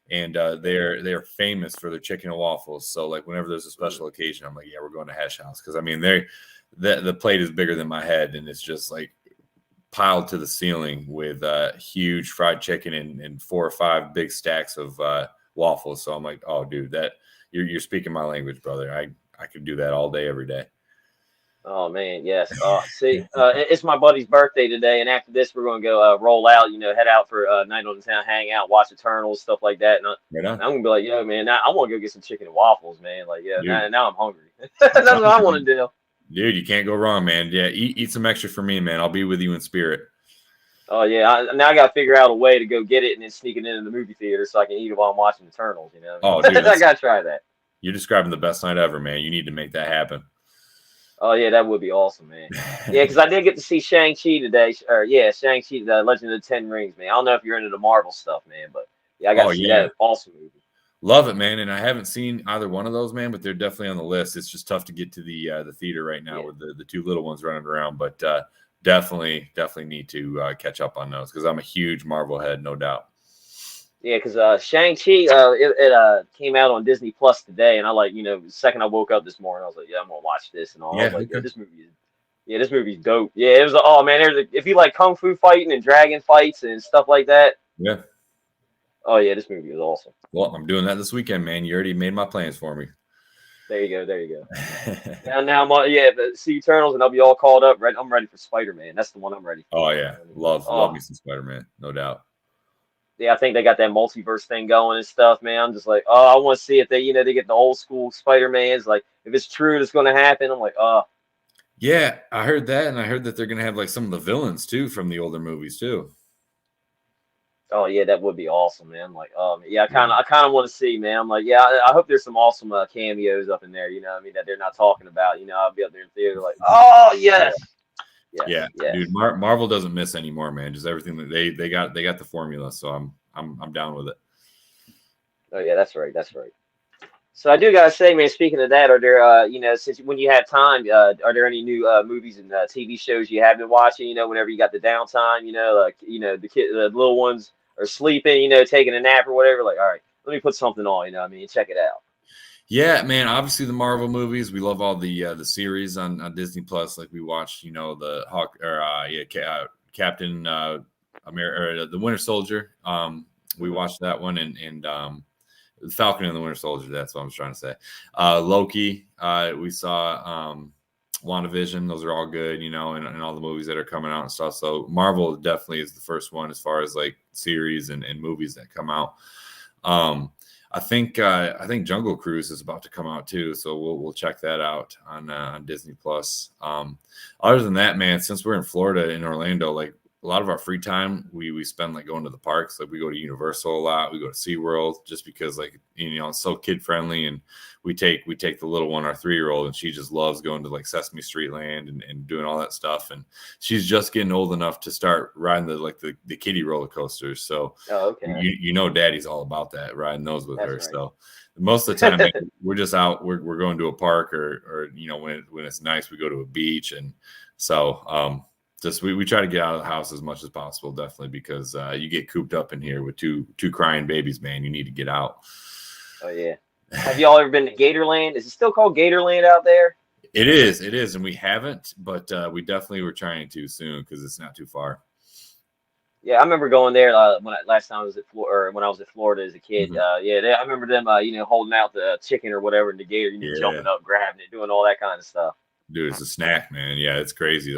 And they're famous for their chicken and waffles. So like whenever there's a special occasion, I'm like, yeah, we're going to Hash House. Cause the plate is bigger than my head. And it's just like piled to the ceiling with huge fried chicken and 4 or 5 big stacks of waffles. So I'm like, oh, dude, that you're speaking my language, brother. I could do that all day, every day. Oh man, yes. It's my buddy's birthday today, and after this, we're gonna go roll out. Head out for night on the town, hang out, watch Eternals, stuff like that. And I'm gonna be like, yo, man, now I want to go get some chicken and waffles, man. Like, yeah, now I'm hungry. That's what I want to do. Dude, you can't go wrong, man. Yeah, eat some extra for me, man. I'll be with you in spirit. Oh yeah, now I got to figure out a way to go get it and then sneak it into the movie theater so I can eat it while I'm watching Eternals. Oh, dude, I gotta try that. You're describing the best night ever, man. You need to make that happen. Oh yeah, that would be awesome, man. Yeah, because I did get to see Shang-Chi today. Or yeah, Shang-Chi, the Legend of the Ten Rings, man. I don't know if you're into the Marvel stuff, man, but yeah, I got Oh to see yeah, that awesome movie. love it, man. And I haven't seen either one of those, man, but they're definitely on the list. It's just tough to get to the theater right now Yeah, with the two little ones running around, but definitely need to catch up on those because I'm a huge Marvel head, no doubt. yeah, because Shang-Chi, it came out on Disney Plus today, and I like, the second I woke up this morning, I was like, yeah, I'm gonna watch this and all. I was Yeah, like, okay. this movie's dope. Yeah, it was. Oh man, if you like kung fu fighting and dragon fights and stuff like that, Yeah. oh yeah, this movie was awesome. Well, I'm doing that this weekend, man. You already made my plans for me. There you go, there you go. Now I'm on, yeah, the Sea Eternals, and I'll be all called up. I'm ready for Spider-Man. That's the one I'm ready Oh for. yeah, love me some Spider-Man, no doubt. Yeah, I think they got that multiverse thing going and stuff, man. I'm just like, oh, I want to see if they get the old school Spider-Mans. Like, if it's true that's going to happen, I'm like, oh. Yeah, I heard that, and I heard that they're gonna have like some of the villains too from the older movies too. Oh yeah, that would be awesome, man. I'm like, oh yeah, I kind of want to see, man. I'm like, yeah, I hope there's some awesome cameos up in there. You know what I mean, that they're not talking about. I'll be up there in the theater like, oh yes, Yeah, yes. dude, Marvel doesn't miss anymore, man. Just everything that they got the formula, so I'm down with it. Oh yeah, that's right, that's right. So I do gotta say, man. Speaking of that, are there, since when you have time, are there any new movies and TV shows you have been watching? Whenever you got the downtime, like the little ones are sleeping, taking a nap or whatever. Like, all right, let me put something on. Check it out. Yeah, man. Obviously, the Marvel movies. We love all the series on Disney Plus. Like we watched, the Hawk or Captain America, the Winter Soldier. We watched that one and Falcon and the Winter Soldier. That's what I was trying to say. Loki. We saw WandaVision. Those are all good, and all the movies that are coming out and stuff. So Marvel definitely is the first one as far as like series and movies that come out. I think Jungle Cruise is about to come out too, so we'll check that out on Disney Plus. Other than that, man, since we're in Florida in Orlando, like a lot of our free time we spend like going to the parks. Like we go to Universal a lot, we go to SeaWorld just because like it's so kid friendly, and we take the little one, our 3-year-old, and she just loves going to like Sesame Street Land and doing all that stuff. And she's just getting old enough to start riding the kiddie roller coasters. So okay. Daddy's all about that, riding those with That's her. right. So most of the time, man, we're just out. We're going to a park or when it's nice, we go to a beach. And so just we try to get out of the house as much as possible, definitely, because you get cooped up in here with two crying babies, man. You need to get out. Oh yeah. Have y'all ever been to Gatorland? Is it still called Gatorland out there? It is, and we haven't, but we definitely were trying to soon because it's not too far. Yeah, I remember going there last time I was at Florida, or when I was at Florida as a kid. Mm-hmm. I remember them, holding out the chicken or whatever in the gator, jumping up, grabbing it, doing all that kind of stuff. Dude, it's a snack, man. Yeah, it's crazy.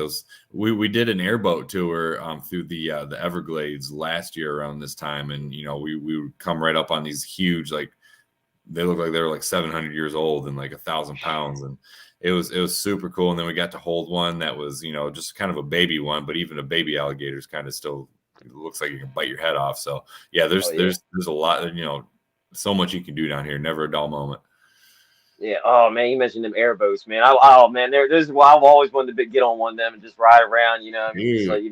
We did an airboat tour through the Everglades last year around this time, and we would come right up on these huge, like they look like they were like 700 years old and like 1,000 pounds, and it was super cool. And then we got to hold one that was just kind of a baby one, but even a baby alligator is kind of still. It looks like you can bite your head off. So yeah, there's a lot, so much you can do down here. Never a dull moment. Yeah. Oh man, you mentioned them airboats, man. Man, there's why I've always wanted to get on one of them and just ride around. I mean, just like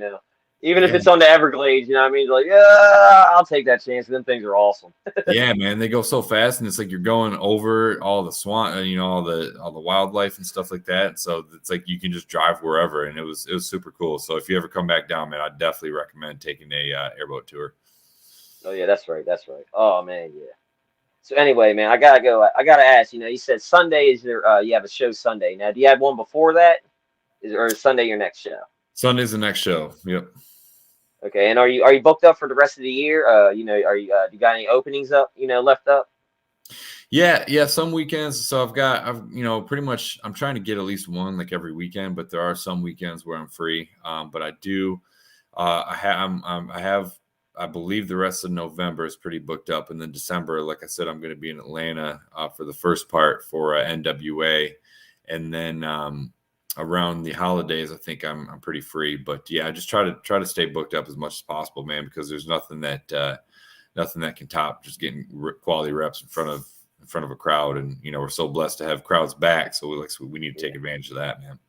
even if it's on the Everglades, I mean, like yeah, I'll take that chance. Them things are awesome. Yeah, man, they go so fast, and it's like you're going over all the swamp, all the wildlife and stuff like that. So it's like you can just drive wherever, and it was super cool. So if you ever come back down, man, I definitely recommend taking a airboat tour. Oh yeah, that's right. Oh man, yeah. So anyway, man, I gotta go. I gotta ask. You said Sunday is your you have a show Sunday. Now, do you have one before that? Or is Sunday your next show? Sunday's the next show. Yep. Okay, and are you booked up for the rest of the year? Are you do you got any openings up? Left up? Yeah. Some weekends. So I've pretty much I'm trying to get at least one like every weekend, but there are some weekends where I'm free. But I do. I have. I believe the rest of November is pretty booked up, and then December, like I said, I'm going to be in Atlanta for the first part for NWA, and then around the holidays, I think I'm pretty free. But yeah, I just try to stay booked up as much as possible, man, because there's nothing that can top just getting quality reps in front in front of a crowd, and we're so blessed to have crowds back. So we need to take advantage of that, man.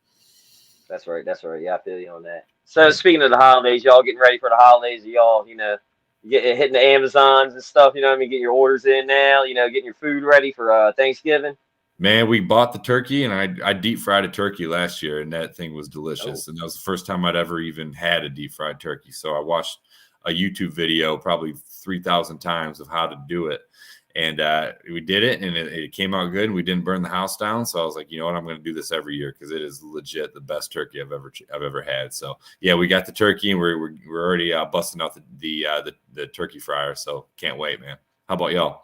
That's right. Yeah, I feel you on that. So speaking of the holidays, y'all getting ready for the holidays? Y'all, hitting the Amazons and stuff. You know what I mean? Getting your orders in now. Getting your food ready for Thanksgiving. Man, we bought the turkey, and I deep fried a turkey last year, and that thing was delicious. And that was the first time I'd ever even had a deep fried turkey. So I watched a YouTube video probably 3,000 times of how to do it. And we did it, and it came out good, and we didn't burn the house down. So I was like, you know what, I'm going to do this every year because it is legit the best turkey I've ever had. So yeah, we got the turkey, and we're already busting out the turkey fryer. So can't wait, man. How about y'all?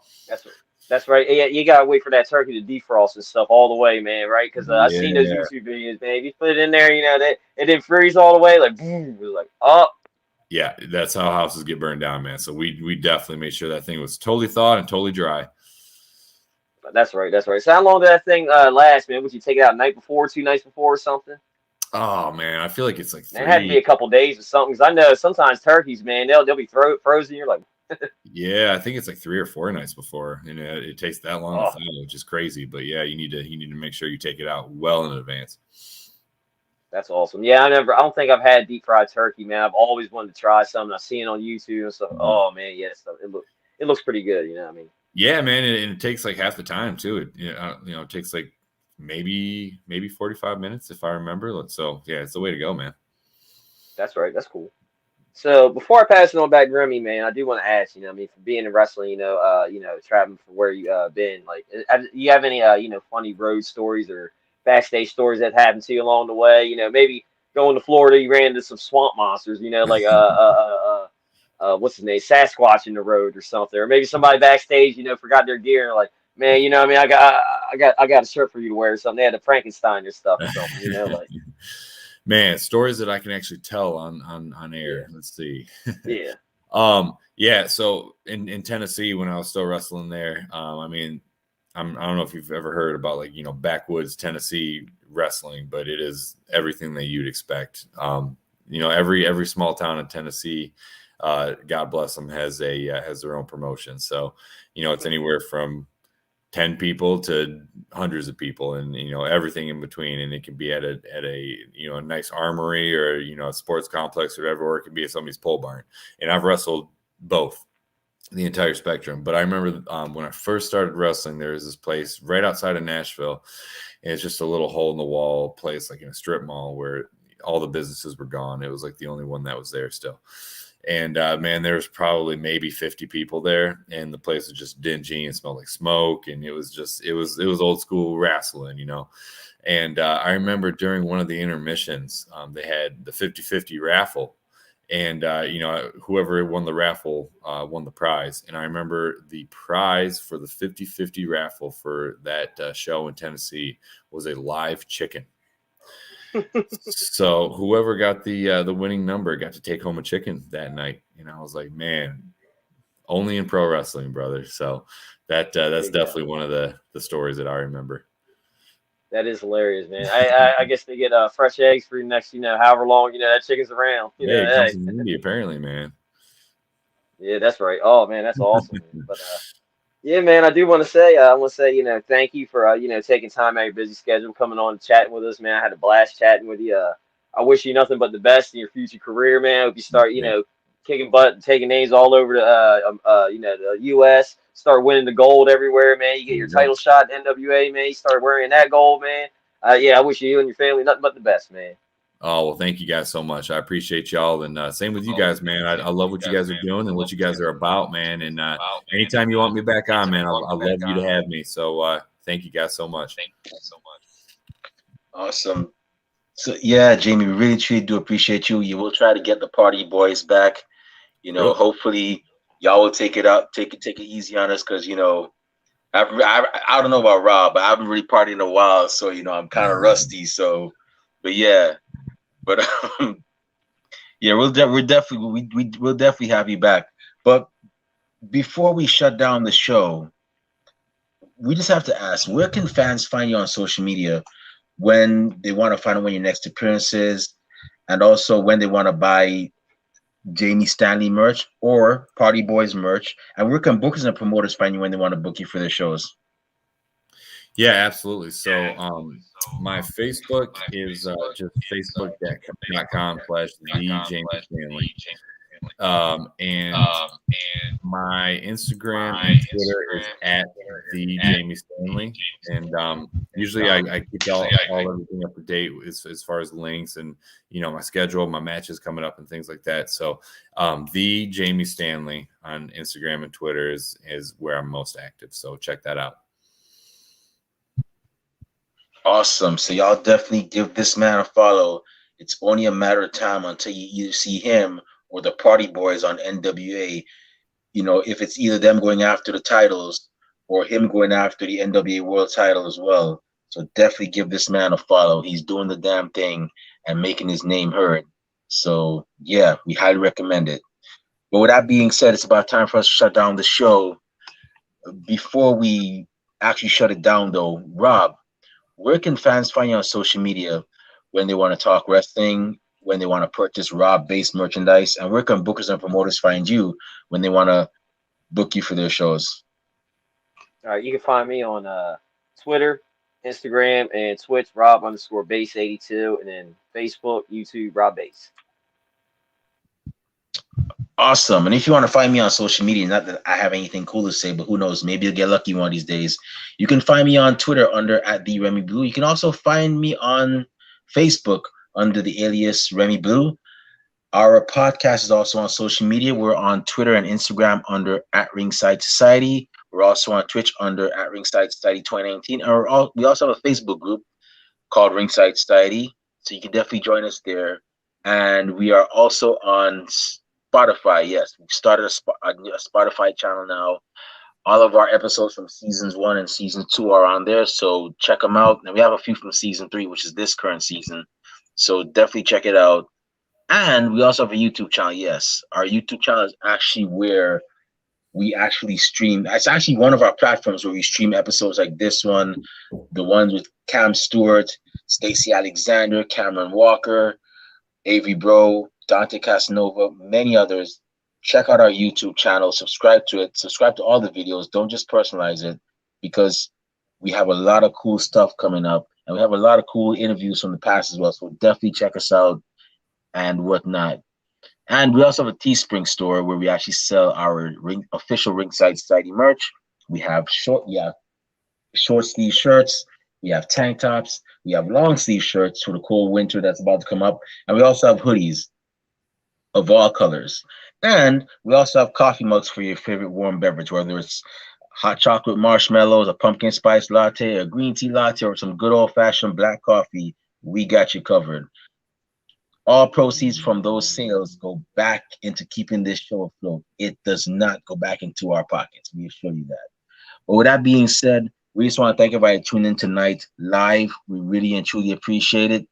That's right. Yeah, you gotta wait for that turkey to defrost and stuff all the way, man. Right? Because I've seen those YouTube videos, man. If you put it in there, that it didn't freeze all the way, like boom, it was like oh. Yeah, that's how houses get burned down, man. So we definitely made sure that thing was totally thawed and totally dry. That's right. So how long did that thing last, man? Would you take it out night before, 2 nights before, or something? Oh man, I feel like it's like 3. It had to be a couple days or something. Because I know sometimes turkeys, man, they'll be frozen. You're like. Yeah, I think it's like 3 or 4 nights before, and it takes that long to thaw, which is crazy. But yeah, you need to make sure you take it out well in advance. That's awesome. Yeah, I don't think I've had deep fried turkey, man. I've always wanted to try something. I've seen it on YouTube and stuff. Oh man, yes, it looks pretty good. You know what I mean? Yeah, man, and it takes like half the time too. It takes like maybe 45 minutes if I remember. So yeah, it's the way to go, man. That's right. That's cool. So before I pass it on back to Remy, man, I do want to ask, for being in wrestling, traveling from where you been, like, do you have any, funny road stories or backstage stories that happened to you along the way? Maybe going to Florida, you ran into some swamp monsters, like, what's his name, Sasquatch in the road or something, or maybe somebody backstage, forgot their gear and like, man, I got a shirt for you to wear or something. They had a Frankenstein or stuff or something, like. Man, stories that I can actually tell on air. Yeah. Let's see. Yeah. So in Tennessee, when I was still wrestling there, I don't know if you've ever heard about backwoods Tennessee wrestling, but it is everything that you'd expect. Every small town in Tennessee, God bless them, has their own promotion. So it's anywhere from 10 people to hundreds of people, and everything in between. And it can be at a a nice armory or a sports complex or whatever, or it can be at somebody's pole barn. And I've wrestled both, the entire spectrum. But I remember when I first started wrestling, there was this place right outside of Nashville, and it's just a little hole in the wall place, like in a strip mall, where all the businesses were gone. It was like the only one that was there still. And man, there was probably maybe 50 people there, and the place was just dingy and smelled like smoke. And it was old school wrestling, And I remember during one of the intermissions, they had the 50-50 raffle, and whoever won the raffle won the prize. And I remember the prize for the 50-50 raffle for that show in Tennessee was a live chicken. So whoever got the winning number got to take home a chicken that night. And I was like, man, only in pro wrestling, brother. So that's definitely one of the stories that I remember. That is hilarious, man. I guess they get fresh eggs for you next, however long that chicken's around. It comes from India, apparently, man. Yeah, that's right. Oh man, that's awesome. Man. But yeah, man, I want to say, thank you for, taking time out of your busy schedule, coming on and chatting with us, man. I had a blast chatting with you. I wish you nothing but the best in your future career, man. I hope you start, kicking butt and taking names all over the U.S., start winning the gold everywhere, man. You get your title shot in NWA, man. You start wearing that gold, man. I wish you and your family nothing but the best, man. Oh, well, thank you guys so much. I appreciate y'all. And same with you guys, man. I love what you guys are doing and what you guys are about, man. And anytime you want me back on, man, I'll love you to have me. So thank you guys so much. Awesome. So, yeah, Jamie, we really, truly do appreciate you. You will try to get the Party Boyz back. Hopefully y'all will take it out, take it easy on us, because, I don't know about Rob, but I haven't really partied in a while. So, I'm kind of rusty. So, but yeah. But yeah, we'll definitely have you back. But before we shut down the show, we just have to ask, where can fans find you on social media when they want to find out when your next appearance is, and also when they want to buy Jamie Stanley merch or Party Boyz merch, and where can bookers and promoters find you when they want to book you for their shows? Yeah, absolutely. So my Facebook is just facebook.com/the Jamie Stanley. And my Instagram and Twitter is at the Jamie Stanley. And usually I keep all everything up to date as far as links and my schedule, my matches coming up and things like that. So the Jamie Stanley on Instagram and Twitter is where I'm most active. So check that out. Awesome. So y'all definitely give this man a follow. It's only a matter of time until you either see him or the Party Boyz on NWA. If it's either them going after the titles or him going after the NWA World title as well. So definitely give this man a follow. He's doing the damn thing and making his name heard. So yeah, we highly recommend it. But with that being said, it's about time for us to shut down the show. Before we actually shut it down though, Rob, where can fans find you on social media when they want to talk wrestling, when they want to purchase Rob-based merchandise, and where can bookers and promoters find you when they want to book you for their shows? All right, you can find me on Twitter, Instagram, and Twitch, Rob_base82, and then Facebook, YouTube, Rob Base. Awesome. And if you want to find me on social media, not that I have anything cool to say, but who knows, maybe you'll get lucky one of these days. You can find me on Twitter under @TheRemyBlue. You can also find me on Facebook under the alias Remy Blue. Our podcast is also on social media. We're on Twitter and Instagram under @Ringside Society. We're also on Twitch under @Ringside Society 2019. And we also have a Facebook group called Ringside Society. So you can definitely join us there. And we are also on Spotify. Yes, we started a Spotify channel now. All of our episodes from seasons 1 and season 2 are on there, so check them out. And we have a few from season 3, which is this current season, so definitely check it out. And we also have a YouTube channel. Yes, our YouTube channel is actually where we actually stream. It's actually one of our platforms where we stream episodes like this one, the ones with Cam Stewart, Stacey Alexander, Cameron Walker, Avery Bro, Dante Casanova, many others. Check out our YouTube channel, subscribe to it, subscribe to all the videos. Don't just personalize it, because we have a lot of cool stuff coming up, and we have a lot of cool interviews from the past as well. So definitely check us out and whatnot. And we also have a Teespring store where we actually sell our official Ringside Society merch. We have short sleeve shirts, we have tank tops, we have long sleeve shirts for the cold winter that's about to come up, and we also have hoodies of all colors. And we also have coffee mugs for your favorite warm beverage, whether it's hot chocolate marshmallows, a pumpkin spice latte, a green tea latte, or some good old-fashioned black coffee. We got you covered. All proceeds from those sales go back into keeping this show afloat. It does not go back into our pockets. We assure you that. But with that being said, we just want to thank everybody tuning in tonight live. We really and truly appreciate it.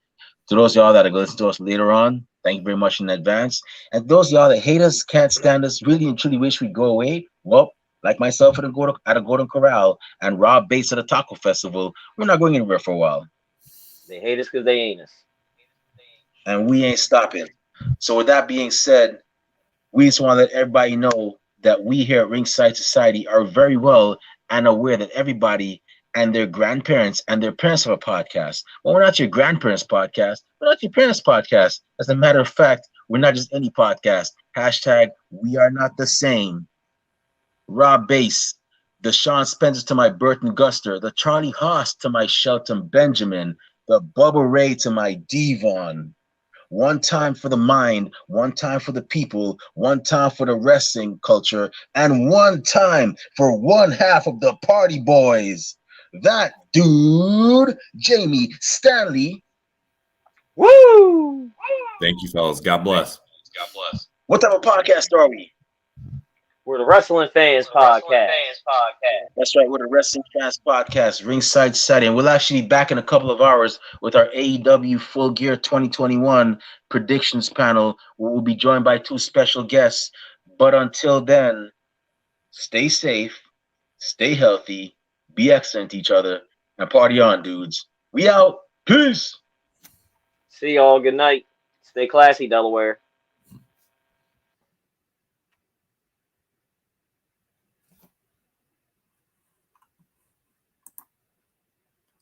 To those of y'all that are going to listen to us later on, thank you very much in advance. And those of y'all that hate us, can't stand us, really and truly wish we'd go away, well, like myself at a Golden Corral and Rob Bates at a Taco Festival, we're not going anywhere for a while. They hate us because they ain't us. And we ain't stopping. So with that being said, we just want to let everybody know that we here at Ringside Society are very well and aware that everybody and their grandparents and their parents have a podcast. Well, we're not your grandparents' podcast. We're not your parents' podcast. As a matter of fact, we're not just any podcast. # we are not the same. Rob Bass, the Sean Spencer to my Burton Guster, the Charlie Haas to my Shelton Benjamin, the Bubba Ray to my Devon. One time for the mind, one time for the people, one time for the wrestling culture, and one time for one half of the Party Boyz. That dude, Jamie Stanley. Woo! Thank you, fellas. God bless. What type of podcast are we? We're the Wrestling Fans Podcast. That's right, we're the Wrestling Fans Podcast, Ringside Society, and we'll actually be back in a couple of hours with our AEW Full Gear 2021 predictions panel, where we'll be joined by 2 special guests. But until then, stay safe, stay healthy, be excellent to each other, and party on, dudes. We out. Peace. See y'all. Good night. Stay classy, Delaware.